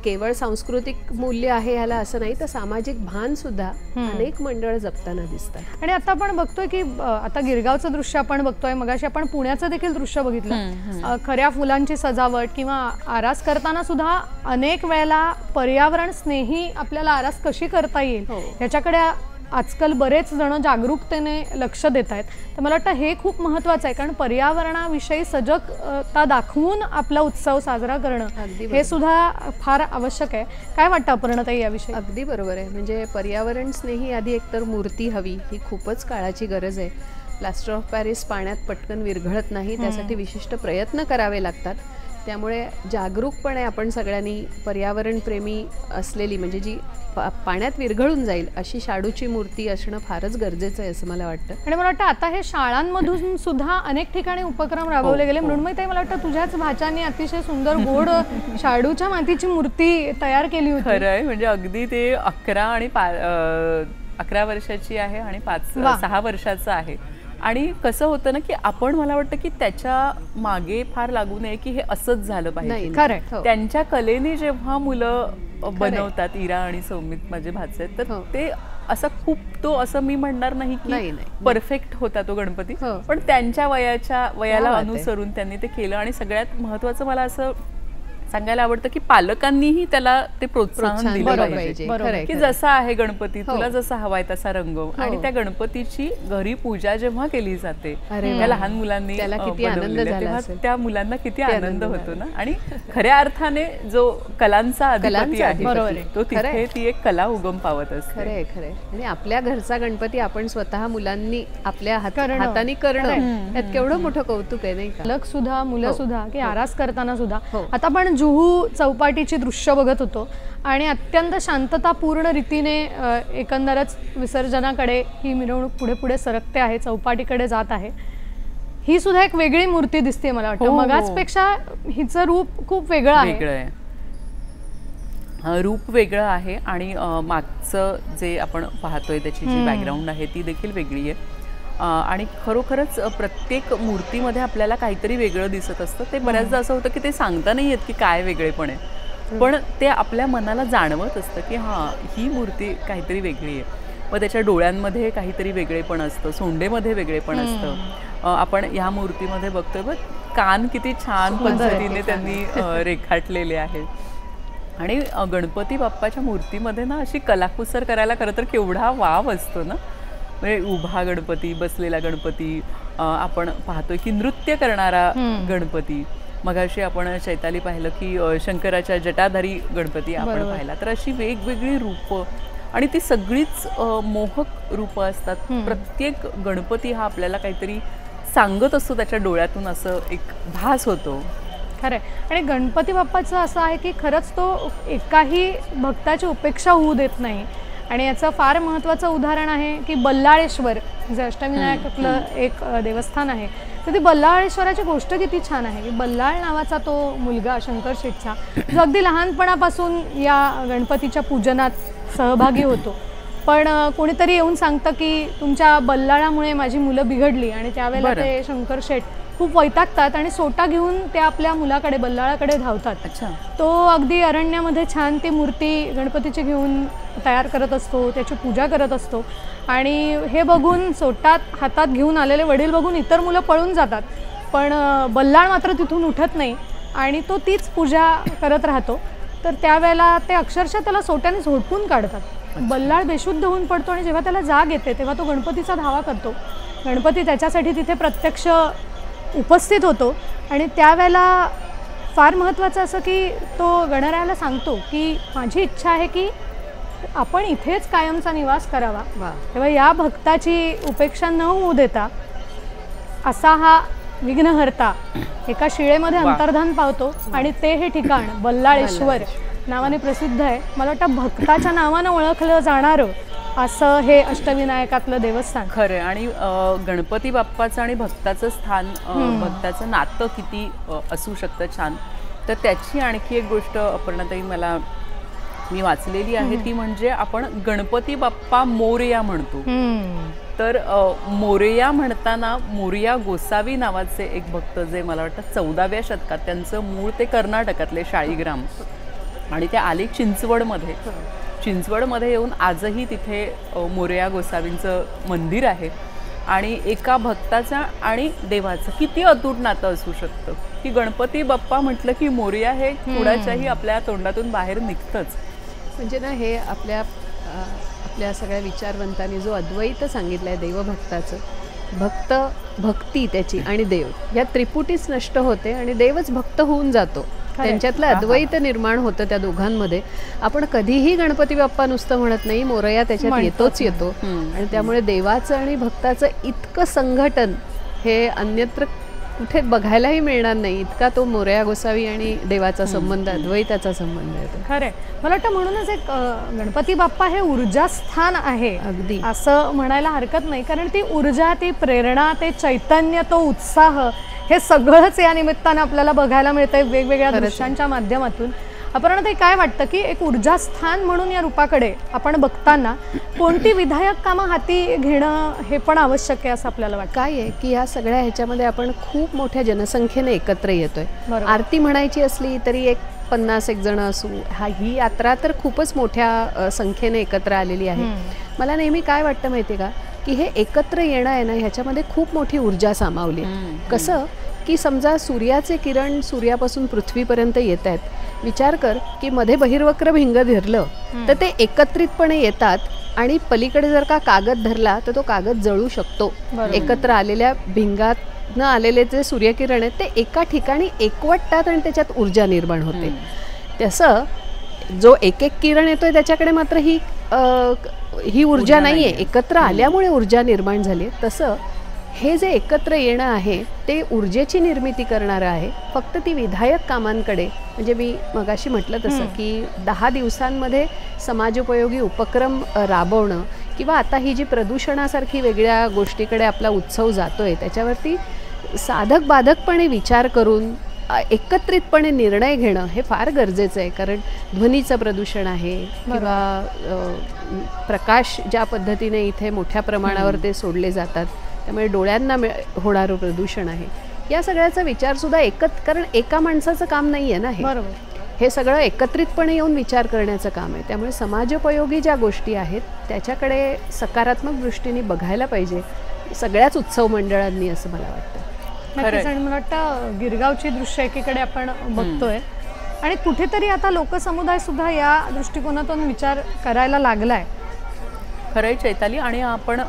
केवळ सांस्कृतिक मूल्य आहे ह्याला असं नाही, तर सामाजिक भान सुद्धा अनेक मंडळ जपताना दिसतात. आणि आता आपण बघतोय की आता गिरगावचं दृश्य आपण बघतोय, मगाशी आपण पुण्याचं देखील दृश्य बघितलं. खऱ्या फुलांची सजावट किंवा आरास करताना सुद्धा अनेक वेळेला पर्यावरण स्नेही आपल्याला आरास कशी करता येईल ह्याच्याकडे आजकाल बरेच जण जागरूकतेने लक्ष देत आहेत. तर मला वाटतं हे खूप महत्त्वाचं आहे, कारण पर्यावरणाविषयी सजगता दाखवून आपला उत्सव साजरा करणं हे सुद्धा फार आवश्यक आहे. काय वाटतं अपर्णाताई याविषयी? अगदी बरोबर आहे. म्हणजे पर्यावरण स्नेही आधी एकतर मूर्ती हवी, ही खूपच काळाची गरज आहे. प्लास्टर ऑफ पॅरिस पाण्यात पटकन विरघळत नाही, त्यासाठी विशिष्ट प्रयत्न करावे लागतात. त्यामुळे जागरूकपणे आपण सगळ्यांनी पर्यावरणप्रेमी असलेली, म्हणजे जी पाण्यात विरघळून जाईल अशी शाडूची मूर्ती असणं फारच गरजेचं आहे असं मला वाटतं. आणि मला वाटतं आता हे शाळांमधून सुद्धा अनेक ठिकाणी उपक्रम राबवले गेले. म्हणून मला वाटतं तुझ्याच भाच्याने अतिशय सुंदर गोड शाडूच्या मातीची मूर्ती तयार केली होती. खरं आहे. म्हणजे अगदी ते 11 आणि 11 वर्षाची आहे आणि 6 वर्षाचं आहे. आणि कसं होतं ना की आपण, मला वाटतं की त्याच्या मागे फार लागू नये की हे असंच झालं पाहिजे. खरं. त्यांच्या कलेने जेव्हा मुलं बनवतात, इरा आणि सौमित माझे भाचे, तर ते असं खूप, तो असं मी म्हणणार नाही की परफेक्ट होता तो गणपती, पण त्यांच्या वयाला अनुसरून त्यांनी ते केलं. आणि सगळ्यात महत्वाचं मला असं सांगायला आवडतं की पालकांनीही त्याला ते प्रोत्साहन दिलं पाहिजे की जसा आहे गणपती, तुला जसा हवाय तसा रंगव. आणि त्या गणपतीची घरी पूजा जेव्हा केली जाते त्या लहान मुलांनी तेव्हा त्या मुलांना किती आनंद होतो ना. आणि खऱ्या अर्थाने जो कलांचा अधिपती आहे तो तिथे ती एक कला उगम पावत असते. खरे खरे. आणि आपल्या घरचा गणपती आपण स्वतः मुलांनी आपल्या हाताने करणं यात केवढं मोठं कौतुक आहे, नाही का? पालक सुद्धा, मुलं सुद्धा की आरास करताना सुद्धा. आता आपण जुहू चौपाटीची दृश्य बघत होतो आणि अत्यंत शांततापूर्ण रीतीने एकंदरच विसर्जनाकडे ही मिरवणूक पुढे पुढे सरकते आहे, चौपाटीकडे जात आहे. ही सुद्धा एक वेगळी मूर्ती दिसते मला वाटतं. मगाचपेक्षा हिचं रूप खूप वेगळं आहे. रूप वेगळं आहे आणि मागचं जे आपण पाहतोय त्याची जी बॅकग्राऊंड आहे ती देखील वेगळी आहे. आणि खरोखरच प्रत्येक मूर्तीमध्ये आपल्याला काहीतरी वेगळं दिसत असतं. ते बऱ्याचदा असं होतं की ते सांगता नाही येत की काय वेगळेपण आहे, पण ते आपल्या मनाला जाणवत असतं की हां ही मूर्ती काहीतरी वेगळी आहे. मग त्याच्या डोळ्यांमध्ये काहीतरी वेगळेपण असतं, सोंडेमध्ये वेगळेपण असतं. आपण ह्या मूर्तीमध्ये बघतोय बघ कान किती छान पद्धतीने त्यांनी रेखाटलेले आहेत. आणि गणपती बाप्पाच्या मूर्तीमध्ये ना अशी कलाकुसर करायला खरं तर केवढा वाव असतो ना. म्हणजे उभा गणपती, बसलेला गणपती, आपण पाहतोय की नृत्य करणारा गणपती. मगाशी आपण चैताली पाहिलं की शंकराच्या जटाधारी गणपती आपण पाहिला. तर अशी वेगवेगळी रूपं आणि ती सगळीच मोहक रूपं असतात. प्रत्येक गणपती हा आपल्याला काहीतरी सांगत असतो, त्याच्या डोळ्यातून असं एक भास होतो. खरंय. आणि गणपती बाप्पाचं असं आहे की खरंच तो एकाही भक्ताची उपेक्षा होऊ देत नाही. आणि याचं फार महत्त्वाचं उदाहरण आहे की बल्लाळेश्वर जे अष्टविनायकातलं एक देवस्थान आहे, तर ती बल्लाळेश्वराची गोष्ट किती छान आहे की बल्लाळ नावाचा तो मुलगा शंकर शेठचा जो अगदी लहानपणापासून या गणपतीच्या पूजनात सहभागी होतो. पण कोणीतरी येऊन सांगतं की तुमच्या बल्लाळामुळे माझी मुलं बिघडली आणि त्यावेळेला ते शंकर शेठ खूप वैतागतात आणि सोटा घेऊन ते आपल्या मुलाकडे बल्लाळाकडे धावतात. तो अगदी अरण्यामध्ये छान ती मूर्ती गणपतीची घेऊन तयार करत असतो, त्याची पूजा करत असतो. आणि हे बघून सोटा हातात घेऊन आलेले वडील बघून इतर मुलं पळून जातात, पण बल्लाळ मात्र तिथून उठत नाही आणि तो तीच पूजा करत राहतो. तर त्यावेळेला ते अक्षरशः त्याला सोट्याने झोडपून काढतात. बल्लाळ बेशुद्ध होऊन पडतो आणि जेव्हा त्याला जाग येते तेव्हा तो गणपतीचा धावा करतो. गणपती त्याच्यासाठी तिथे प्रत्यक्ष उपस्थित होतो आणि त्यावेळेला फार महत्त्वाचं असं की तो गणरायाला सांगतो की माझी इच्छा आहे की आपण इथेच कायमचा निवास करावा. तेव्हा या भक्ताची उपेक्षा न होऊ देता असा हा विघ्नहर्ता एका शिळेमध्ये अंतर्धान पावतो आणि ते हे ठिकाण बल्लाळेश्वर नावाने प्रसिद्ध आहे. मला वाटतं भक्ताच्या नावानं ओळखलं जाणारं असं हे अष्टविनायकातलं देवस्थान खरं. आणि गणपती बाप्पाचं आणि भक्ताचं स्थान, भक्ताचं नातं किती असू शकतं छान. तर त्याची आणखी एक गोष्ट अपर्णाताई मी वाचलेली आहे ती म्हणजे आपण गणपती बाप्पा मोरया म्हणतो. तर मोरया म्हणताना मोरया गोसावी नावाचे एक भक्त जे मला वाटतं 14व्या शतकात, त्यांचं मूळ ते कर्नाटकातले शाळीग्राम आणि ते आले चिंचवडमध्ये येऊन आजही तिथे मोरया गोसावींचं मंदिर आहे. आणि एका भक्ताचा आणि देवाचं किती अतूट नातं असू शकतं की गणपती बाप्पा म्हटलं की मोरया हे कुणाच्याही आपल्या तोंडातून बाहेर निघतंच. म्हणजे ना हे आपल्या सगळ्या विचारवंतांनी जो अद्वैत सांगितलाय देवभक्ताचं, भक्त, भक्ती त्याची आणि देव या त्रिपुटीच नष्ट होते आणि देवच भक्त होऊन जातो. त्यांच्यातलं अद्वैत निर्माण होतं त्या दोघांमध्ये. आपण कधीही गणपती बाप्पा नुसतं म्हणत नाही, मोरया त्याच्यात येतो. आणि त्यामुळे देवाचं आणि भक्ताचं इतकं संघटन हे अन्यत्र कुठे बघायलाही मिळणार नाही. इतका तो मोरया गोसावी आणि देवाचा संबंध, अद्वैताचा संबंध आहे. खरंय. मला वाटतं म्हणूनच एक गणपती बाप्पा हे ऊर्जास्थान आहे अगदी असं म्हणायला हरकत नाही. कारण ती ऊर्जा, ती प्रेरणा, ते चैतन्य, तो उत्साह हे सगळंच या निमित्तानं आपल्याला बघायला मिळतंय वेगवेगळ्या दृश्यांच्या माध्यमातून. अपर्णाताई काय वाटतं की एक ऊर्जास्थान म्हणून या रूपाकडे आपण बघताना कोणती विधायक कामं हाती घेणं हे पण आवश्यक आहे असं आपल्याला वाटतं? काय आहे की या सगळ्या ह्याच्यामध्ये आपण खूप मोठ्या जनसंख्येने एकत्र येतोय. आरती म्हणायची असली तरी एक 50 जण असू, ही यात्रा तर खूपच मोठ्या संख्येने एकत्र आलेली आहे. मला नेहमी काय वाटतं माहिती का की हे एकत्र येणं आहे ना, ह्याच्यामध्ये खूप मोठी ऊर्जा सामावली. कसं की समजा सूर्याचे किरण सूर्यापासून पृथ्वीपर्यंत येत आहेत, विचार कर की मध्ये बहिर्वक्र भिंग धरलं तर ते एकत्रितपणे येतात आणि पलीकडे जर का कागद धरला तर तो कागद जळू शकतो. एकत्र आलेल्या भिंगात न आलेले जे सूर्यकिरण आहेत ते एका ठिकाणी एकवटतात आणि त्याच्यात ऊर्जा निर्माण होते. तसं जो एक एक किरण येतोय त्याच्याकडे मात्र ही ऊर्जा नाहीये, एकत्र आल्यामुळे ऊर्जा निर्माण झाली. तसं हे जे एकत्र येणं आहे ते ऊर्जेची निर्मिती करणारं आहे. फक्त ती विधायक कामांकडे, म्हणजे मी मगाशी म्हटलं तसं की 10 दिवसांमध्ये समाजोपयोगी उपक्रम राबवणं किंवा आता ही जी प्रदूषणासारखी वेगळ्या गोष्टीकडे आपला उत्सव जातोय त्याच्यावरती साधक बाधकपणे विचार करून एकत्रितपणे निर्णय घेणं हे फार गरजेचं आहे. कारण ध्वनीचं प्रदूषण आहे किंवा प्रकाश ज्या पद्धतीने इथे मोठ्या प्रमाणावर ते सोडले जातात त्यामुळे डोळ्यांना होणारं प्रदूषण आहे. या सगळ्याचा विचारसुद्धा कारण एका माणसाचं काम नाही आहे ना हे. हे सगळं एकत्रितपणे येऊन विचार करण्याचं काम आहे. त्यामुळे समाजोपयोगी ज्या गोष्टी आहेत त्याच्याकडे सकारात्मक दृष्टीने बघायला पाहिजे सगळ्याच उत्सव मंडळांनी, असं मला वाटतं. नक्कीच. आणि मला वाटतं गिरगावची दृश्य एकीकडे आपण बघतोय आणि कुठेतरी आता लोकसमुदाय सुद्धा या दृष्टिकोनातून विचार करायला लागलाय. खरंय चैताली. आणि आपण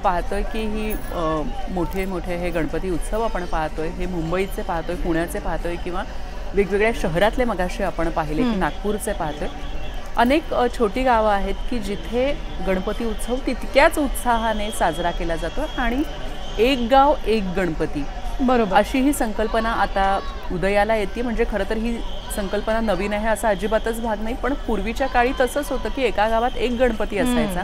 पाहतोय की ही मोठे मोठे हे गणपती उत्सव आपण पाहतोय, हे मुंबईचे पाहतोय, पुण्याचे पाहतोय किंवा वेगवेगळ्या शहरातले मगाशी आपण पाहिले की नागपूरचे पाहतोय. अनेक छोटी गावं आहेत की जिथे गणपती उत्सव तितक्याच उत्साहाने साजरा केला जातो आणि एक गाव एक गणपती बरोबर अशी ही संकल्पना आता उदयाला येते. म्हणजे खरं तर ही संकल्पना नवीन आहे असा अजिबातच भाग नाही, पण पूर्वीच्या काळी तसंच होतं की एका गावात एक गणपती असायचा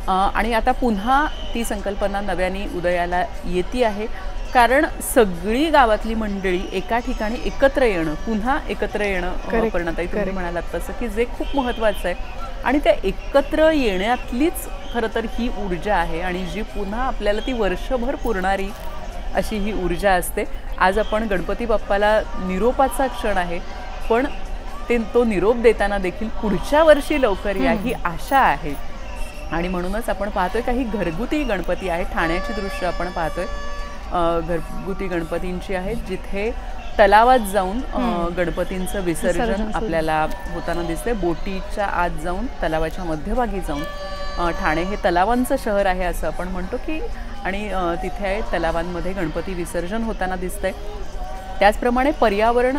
आणि आता पुन्हा ती संकल्पना नव्याने उदयाला येते आहे. कारण सगळी गावातली मंडळी एका ठिकाणी एकत्र येणं, पुन्हा एकत्र येणं, अपर्णाताई तुम्ही म्हणालात तसं की जे खूप महत्त्वाचं आहे आणि त्या एकत्र येण्यातलीच खरं तर ही ऊर्जा आहे आणि जी पुन्हा आपल्याला ती वर्षभर पुरणारी अशी ही ऊर्जा असते. आज आपण गणपती बाप्पाला निरोपाचा क्षण आहे, पण तो निरोप देताना देखील पुढच्या वर्षी लवकर या ही आशा आहे. आणि म्हणूनच आपण पाहतोय काही घरगुती गणपती आहेत. ठाण्याची दृश्य आपण पाहतोय घरगुती गणपतींची आहेत जिथे तलावात जाऊन गणपतींचं विसर्जन आपल्याला होताना दिसतंय. बोटीच्या आत जाऊन तलावाच्या मध्यभागी जाऊन ठाणे हे तलावांचं शहर आहे असं आपण म्हणतो की, आणि तिथे तलावांमध्ये गणपती विसर्जन होताना दिसतंय. त्याचप्रमाणे पर्यावरण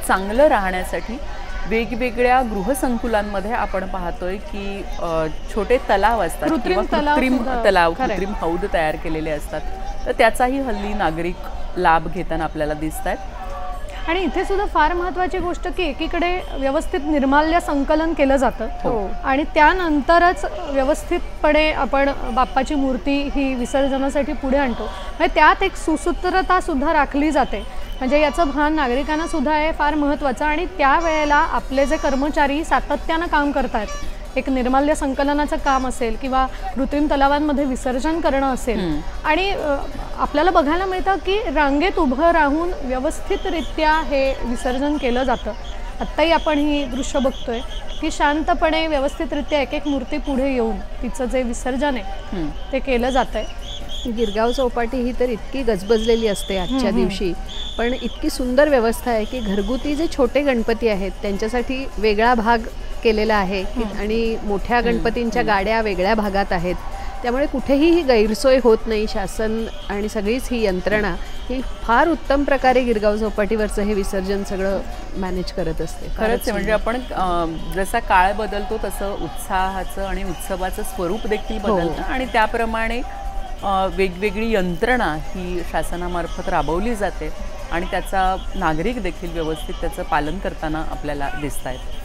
चांगलं राहण्यासाठी वेगवेगळ्या गृहसंकुलांमध्ये आपण पाहतोय की छोटे तलाव असतात किंवा कृत्रिम तलाव, कृत्रिम हौद तयार केलेले असतात. तर त्याचाही हल्ली नागरिक लाभ घेताना आपल्याला दिसत आहेत. आणि इथे सुद्धा फार महत्त्वाची गोष्ट की एकीकडे व्यवस्थित निर्माल्य संकलन केलं जातं आणि त्यानंतरच व्यवस्थितपणे आपण बाप्पाची मूर्ती ही विसर्जनासाठी पुढे आणतो. म्हणजे त्यात एक सुसूत्रता सुद्धा राखली जाते. म्हणजे याचं भान नागरिकांना सुद्धा आहे फार महत्त्वाचं. आणि त्यावेळेला आपले जे कर्मचारी सातत्यानं काम करतात, एक निर्माल्य संकलनाचं काम असेल किंवा कृत्रिम तलावांमध्ये विसर्जन करणं असेल, आणि आपल्याला बघायला मिळतं की रांगेत उभं राहून व्यवस्थितरित्या हे विसर्जन केलं जातं. आत्ताही आपण ही दृश्य बघतोय की शांतपणे व्यवस्थितरित्या एक एक मूर्ती पुढे येऊन तिचं जे विसर्जन आहे ते केलं जात आहे. गिरगाव चौपाटी ही तर इतकी गजबजलेली असते आजच्या दिवशी, पण इतकी सुंदर व्यवस्था आहे की घरगुती जे छोटे गणपती आहेत त्यांच्यासाठी वेगळा भाग केलेला आहे आणि मोठ्या गणपतींच्या गाड्या वेगळ्या भागात आहेत. त्यामुळे कुठेही ही गैरसोय होत नाही. शासन आणि सगळीच ही यंत्रणा ही फार उत्तम प्रकारे गिरगाव चौपाटीवरचं हे विसर्जन सगळं मॅनेज करत असते. खरंच म्हणजे आपण जसा काळ बदलतो तसं उत्साहाचं आणि उत्सवाचं स्वरूप देखील बदलतं आणि त्याप्रमाणे वेगवेगळी यंत्रणा ही शासनामार्फत राबवली जाते आणि त्याचा नागरिक देखील व्यवस्थित त्याचं पालन करताना आपल्याला दिसत आहेत.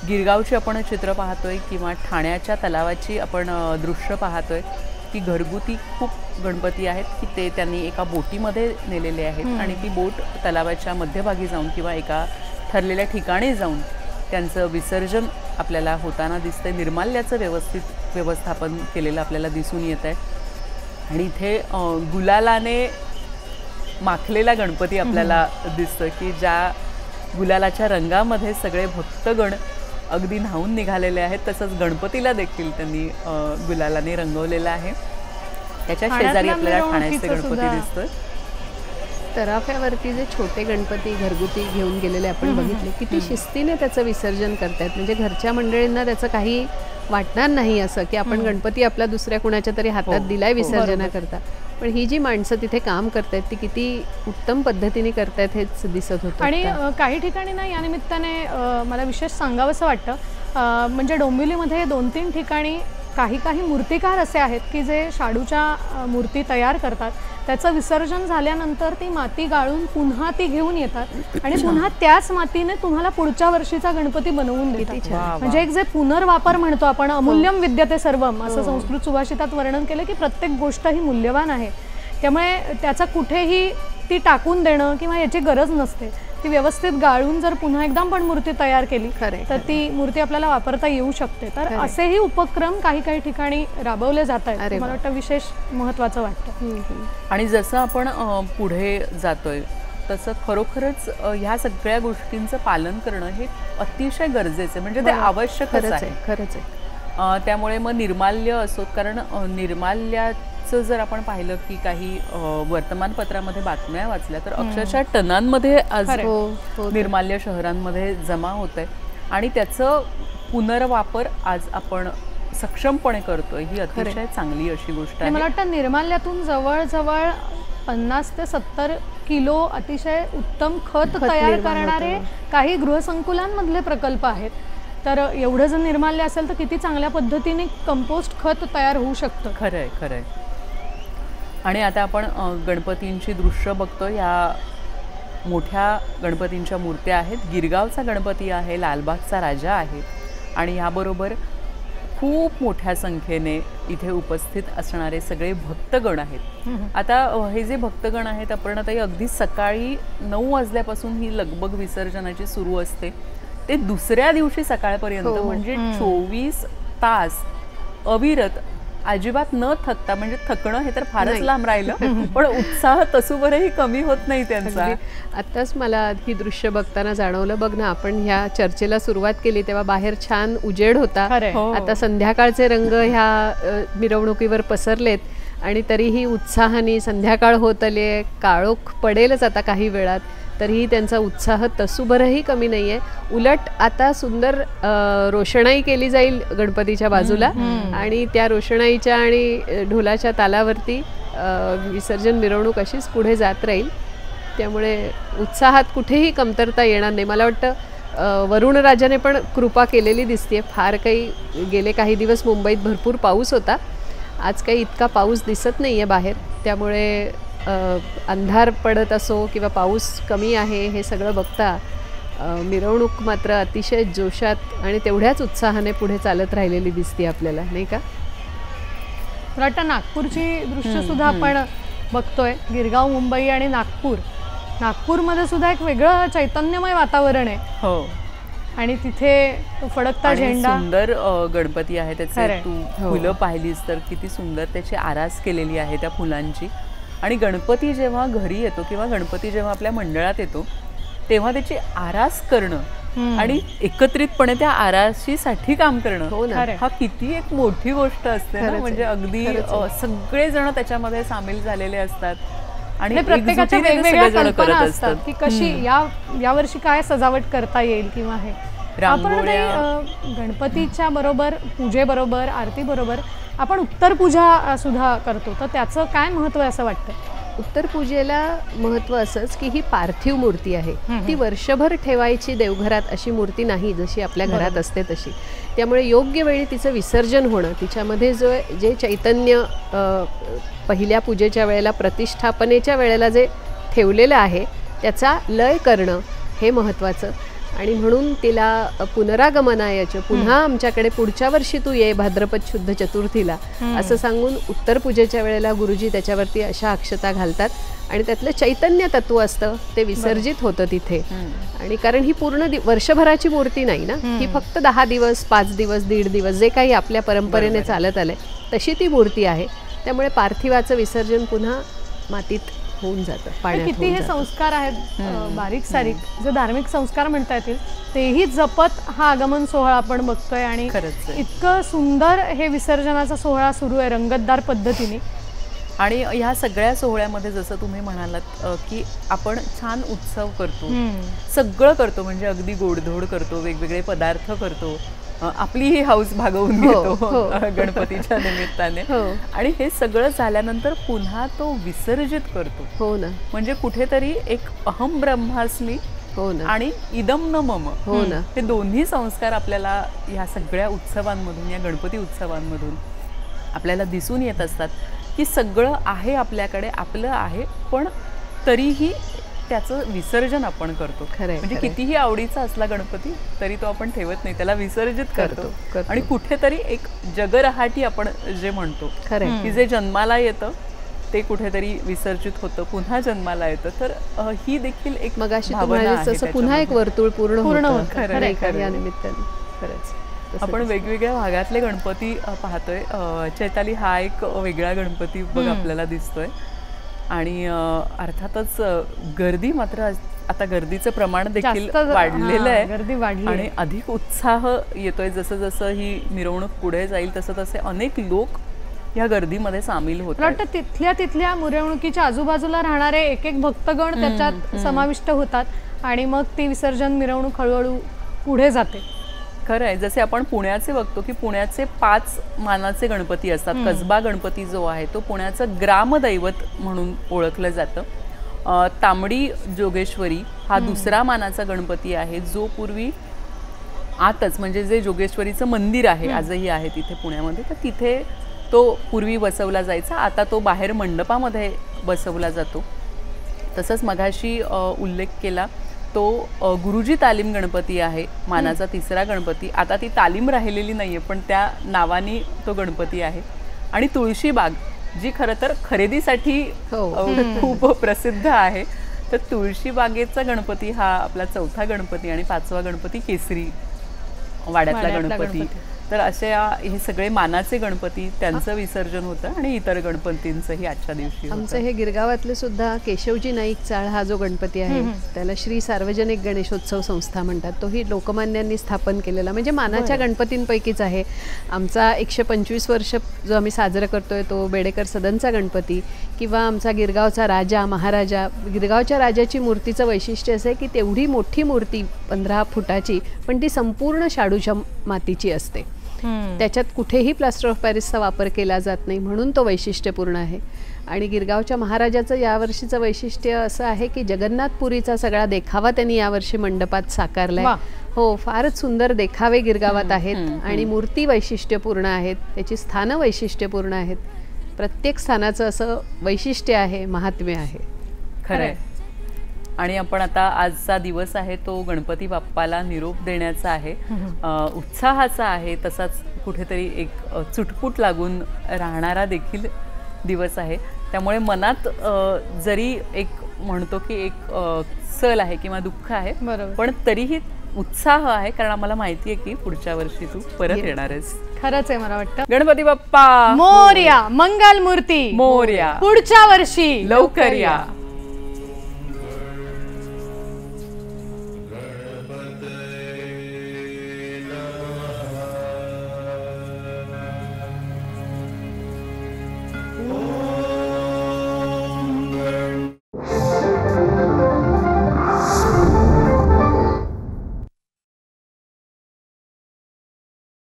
गिरगावची आपण चित्र पाहतोय किंवा ठाण्याच्या तलावाची आपण दृश्य पाहतोय की घरगुती खूप गणपती आहेत की ते त्यांनी एका बोटीमध्ये नेलेले आहेत आणि ती बोट तलावाच्या मध्यभागी जाऊन किंवा एका ठरलेल्या ठिकाणी जाऊन त्यांचं विसर्जन आपल्याला होताना दिसतंय. निर्माल्याचं व्यवस्थित व्यवस्थापन केलेलं आपल्याला दिसून येत आहे आणि इथे गुलालाने माखलेला गणपती आपल्याला दिसतं की ज्या गुलालाच्या रंगामध्ये सगळे भक्तगण अगदी न्हावून निघालेले आहेत. तसंच गणपतीला देखील त्यांनी गुलालाने रंगवलेलं आहे. त्याच्या शेजारी आपल्याला ठाण्याचे गणपती दिसतोय. तराफ्यावरती जे छोटे गणपती घरगुती घेऊन गेलेले आपण बघितले, किती शिस्तीने त्याचं विसर्जन करतायत. म्हणजे घरच्या मंडळींना त्याचं काही वाटणार नाही असं की आपण गणपती आपला दुसऱ्या कुणाच्या तरी हातात दिलाय विसर्जनाकरता. पण ही जी माणसं तिथे काम करतायत ती किती उत्तम पद्धतीने करतायत हेच दिसत होतं. आणि काही ठिकाणी ना या निमित्ताने मला विशेष सांगावंसं वाटतं, म्हणजे डोंबिवलीमध्ये 2-3 ठिकाणी काही मूर्तिकार असे आहेत की जे शाडूच्या मूर्ती तयार करतात. त्याचं विसर्जन झाल्यानंतर ती माती गाळून पुन्हा ती घेऊन येतात आणि पुन्हा त्याच मातीने तुम्हाला पुढच्या वर्षीचा गणपती बनवून देतात. म्हणजे एक जे पुनर्वापर म्हणतो आपण, अमूल्यम विद्यते सर्वम असं संस्कृत सुभाषितात वर्णन केलं की प्रत्येक गोष्ट ही मूल्यवान आहे. त्यामुळे त्याचा कुठेही ती टाकून देणं किंवा याची गरज नसते. ती व्यवस्थित गाळून जर पुन्हा एकदा पण मूर्ती तयार केली तर ती मूर्ती आपल्याला वापरता येऊ शकते. तर असेही उपक्रम काही ठिकाणी राबवले जात आहेत. मला वाटतं विशेष महत्त्वाचं वाटतं. आणि जसं आपण पुढे जातोय तसं खरोखरच ह्या सगळ्या गोष्टींचं पालन करणं हे अतिशय गरजेचं, म्हणजे ते आवश्यकच आहे. खरंच आहे. त्यामुळे मग निर्माल्य असो, कारण निर्माल्याचं जर आपण पाहिलं की काही वर्तमानपत्रामध्ये बातम्या वाचल्या तर अक्षरशः टनांमध्ये आज निर्माल्य शहरांमध्ये जमा होत आहे आणि त्याचं पुनर्वापर आज आपण सक्षमपणे करतोय. ही अतिशय चांगली अशी गोष्ट आहे. मला वाटतं निर्माल्यातून जवळजवळ 50 ते 70 किलो अतिशय उत्तम खत तयार करणारे काही गृहसंकुलांमधले प्रकल्प आहेत. तर एवढं जर निर्माल्य असेल तर किती चांगल्या पद्धतीने कंपोस्ट खत तयार होऊ शकतं. खरंय खरंय. आणि आता आपण गणपतींची दृश्य बघतो. या मोठ्या गणपतींच्या मूर्त्या आहेत. गिरगावचा गणपती आहे, लालबागचा राजा आहे आणि याबरोबर खूप मोठ्या संख्येने इथे उपस्थित असणारे सगळे भक्तगण आहेत. आता हे जे भक्तगण आहेत, अपर्णाताई, अगदी सकाळी 9 वाजल्यापासून ही लगबग विसर्जनाची सुरू असते ते दुसऱ्या दिवशी सकाळपर्यंत, म्हणजे 24 तास अविरत, अजिबात न थकता. म्हणजे थकणं हे तर फारच लांब राहिलं, पण उत्साह तसूभरही कमी होत नाही त्यांचा. आत्ताच मला ही दृश्य बघताना जाणवलं. बघ ना, आपण ह्या चर्चेला सुरुवात केली तेव्हा बाहेर छान उजेड होता. आता संध्याकाळचे रंग ह्या मिरवणुकीवर पसरलेत आणि तरीही उत्साहाने संध्याकाळ होत आली. काळोख पडेलच आता काही वेळात, तरीही त्यांचा उत्साह तसूभरही कमी नाही आहे. उलट आता सुंदर रोषणाई केली जाईल गणपतीच्या बाजूला आणि त्या रोषणाईच्या आणि ढोलाच्या तालावरती विसर्जन मिरवणूक अशीच पुढे जात राहील. त्यामुळे उत्साहात कुठेही कमतरता येणार नाही. मला वाटतं वरुण राजाने पण कृपा केलेली दिसते. फार काही गेले काही दिवस मुंबईत भरपूर पाऊस होता. आज काही इतका पाऊस दिसत नाही आहे बाहेर. त्यामुळे अंधार पडत असो किंवा पाऊस कमी आहे हे सगळं बघता मिरवणूक मात्र अतिशय जोशात आणि तेवढ्याच उत्साहाने पुढे चालत राहिलेली दिसते आपल्याला, नाही का? मला वाटतं नागपूरची दृश्य सुद्धा आपण बघतोय. गिरगाव, मुंबई आणि नागपूरमध्ये सुद्धा एक वेगळं चैतन्यमय वातावरण आहे. हो. आणि तिथे फडकता झेंडा, सुंदर गणपती आहे. त्याचे तू फुलं पाहिलीस तर किती सुंदर त्याची आरास केलेली आहे त्या फुलांची. आणि गणपती जेव्हा घरी येतो किंवा गणपती जेव्हा आपल्या मंडळात येतो तेव्हा त्याची आरास करणं आणि एकत्रितपणे त्या आराशीसाठी काम करणं हा किती एक मोठी गोष्ट असते ना. म्हणजे अगदी सगळेजण त्याच्यामध्ये सामील झालेले असतात आणि प्रत्येकाच्या वेगवेगळ्या कल्पना असतात की कशी यावर्षी काय सजावट करता येईल किंवा हे. आपण गणपतीच्या बरोबर, पूजेबरोबर, आरती बरोबर आपण उत्तर पूजा सुद्धा करतो. तर त्याचं काय महत्त्व आहे असं वाटतं? उत्तर पूजेला महत्त्व असंच की ही पार्थिव मूर्ती आहे. ती वर्षभर ठेवायची देवघरात अशी मूर्ती नाही जशी आपल्या घरात असते तशी. त्यामुळे योग्य वेळी तिचं विसर्जन होणं, तिच्यामध्ये जे चैतन्य पहिल्या पूजेच्या वेळेला, प्रतिष्ठापनेच्या वेळेला जे ठेवलेलं आहे त्याचा लय करणं हे महत्त्वाचं. आणि म्हणून तिला पुनरागमनायाचं, पुन्हा आमच्याकडे पुढच्या वर्षी तू ये भाद्रपद शुद्ध चतुर्थीला असं सांगून उत्तर पूजेच्या वेळेला गुरुजी त्याच्यावरती अशा अक्षता घालतात आणि त्यातलं चैतन्य तत्व असतं ते विसर्जित होतं तिथे. आणि कारण ही पूर्ण वर्षभराची मूर्ती नाही ना, ही फक्त 10 दिवस, 5 दिवस, 1.5 दिवस जे काही आपल्या परंपरेने चालत आलंय तशी ती मूर्ती आहे. त्यामुळे पार्थिवाचं विसर्जन पुन्हा मातीत होऊन जातं, पाण्यात. किती हे संस्कार आहेत बारीक सारीक, जे धार्मिक संस्कार म्हणता येतील तेही जपत हा आगमन सोहळा आपण बघतोय. आणि इतकं सुंदर हे विसर्जनाचा सोहळा सुरू आहे रंगतदार पद्धतीने. आणि ह्या सगळ्या सोहळ्यामध्ये जसं तुम्ही म्हणालात की आपण छान उत्सव करतो, सगळं करतो, म्हणजे अगदी गोडधोड करतो, वेगवेगळे पदार्थ करतो, आपली ही हाऊस भागवून घेतो गणपतीच्या निमित्ताने. आणि हे सगळं झाल्यानंतर पुन्हा तो विसर्जित करतो. हो ना. म्हणजे कुठेतरी एक अहम ब्रह्मास्मी आणि इदम न मम, हे दोन्ही संस्कार आपल्याला ह्या सगळ्या उत्सवांमधून, या गणपती उत्सवांमधून आपल्याला दिसून येत असतात की सगळं आहे आपल्याकडे, आपलं आहे, पण तरीही त्याचं विसर्जन आपण करतो. म्हणजे कितीही आवडीचा असला गणपती तरी तो आपण ठेवत नाही, त्याला विसर्जित करतो. आणि कुठेतरी एक जगरहाटी आपण जे म्हणतो की जे जन्माला येतं ते कुठेतरी विसर्जित होतं, पुन्हा जन्माला येतं. तर ही देखील एक मगाशी पुन्हा एक वर्तुळ पूर्ण होतं या निमित्ताने. खरंच आपण वेगवेगळ्या भागातले गणपती पाहतोय. चैताली, हा एक वेगळा गणपती बघ आपल्याला दिसतोय. आणि अर्थातच गर्दी मात्र आता गर्दीचं प्रमाण देखील वाढलेलं आहे, गर्दी वाढली आणि अधिक उत्साह येतोय. जसं जसं ही मिरवणूक पुढे जाईल तसं तसे अनेक लोक या गर्दीमध्ये सामील होत आहेत. तिथल्या मिरवणुकीच्या आजूबाजूला राहणारे एक एक भक्तगण त्याच्यात समाविष्ट होतात आणि मग ती विसर्जन मिरवणूक हळूहळू पुढे जाते. खरं आहे. जसे आपण पुण्याचे बघतो की पुण्याचे 5 मानाचे गणपती असतात. कसबा गणपती जो आहे तो पुण्याचं ग्रामदैवत म्हणून ओळखलं जातं. तांबडी जोगेश्वरी हा दुसरा मानाचा गणपती आहे, जो पूर्वी आतच, म्हणजे जे जोगेश्वरीचं मंदिर आहे आजही आहे तिथे पुण्यामध्ये, तर तिथे तो पूर्वी बसवला जायचा. आता तो बाहेर मंडपामध्ये बसवला जातो. तसंच मगाशी उल्लेख केला तो गुरुजी तालीम गणपती आहे, मानाचा 3रा गणपती. आता ती तालीम राहिलेली नाहीये, पण त्या नावाने तो गणपती आहे. आणि तुळशीबाग, जी खरं तर खरेदीसाठी खूप प्रसिद्ध आहे, तर तुळशीबागेचा गणपती हा आपला 4था गणपती. आणि 5वा गणपती केसरी वाड्यातला गणपती. तर असे हे सगळे मानाचे गणपती, त्यांचं विसर्जन होतं. आणि इतर गणपतींचंही आजच्या दिवशी. आमचं हे गिरगावातले सुद्धा केशवजी नाईक चाळ हा जो गणपती आहे त्याला श्री सार्वजनिक गणेशोत्सव संस्था म्हणतात. तोही लोकमान्यांनी स्थापन केलेला, म्हणजे मानाच्या गणपतींपैकीच आहे. आमचा 125 वर्ष जो आम्ही साजरा करतोय तो बेडेकर सदनचा गणपती, किंवा आमचा गिरगावचा राजा महाराजा. गिरगावच्या राजाची मूर्तीचं वैशिष्ट्य असं आहे की तेवढी मोठी मूर्ती 15 फुटाची, पण ती संपूर्ण शाडूच्या मातीची असते. त्याच्यात कुठेही प्लास्टर ऑफ पॅरिसचा वापर केला जात नाही, म्हणून तो वैशिष्ट्यपूर्ण आहे. आणि गिरगावच्या महाराजाचं यावर्षीचं वैशिष्ट्य असं आहे की जगन्नाथपुरीचा सगळा देखावा त्यांनी यावर्षी मंडपात साकारलाय. हो, फारच सुंदर देखावे गिरगावात आहेत आणि मूर्ती वैशिष्ट्यपूर्ण आहेत, त्याची स्थानं वैशिष्ट्यपूर्ण आहेत. प्रत्येक स्थानाचं असं वैशिष्ट्य आहे, महात्म्य आहे. खरंय. आणि आपण आता आजचा दिवस आहे तो गणपती बाप्पाला निरोप देण्याचा आहे, उत्साहाचा आहे, तसाच कुठेतरी एक चुटपुट लागून राहणारा देखील दिवस आहे. त्यामुळे मनात जरी एक म्हणतो की एक सल आहे किंवा दुःख आहे, पण तरीही उत्साह आहे, कारण आम्हाला माहिती आहे की पुढच्या वर्षी तू परत येणार आहेस. खरंच आहे. मला वाटतं गणपती बाप्पा मोरया, मंगल मूर्ती मोरया, पुढच्या वर्षी लवकर या.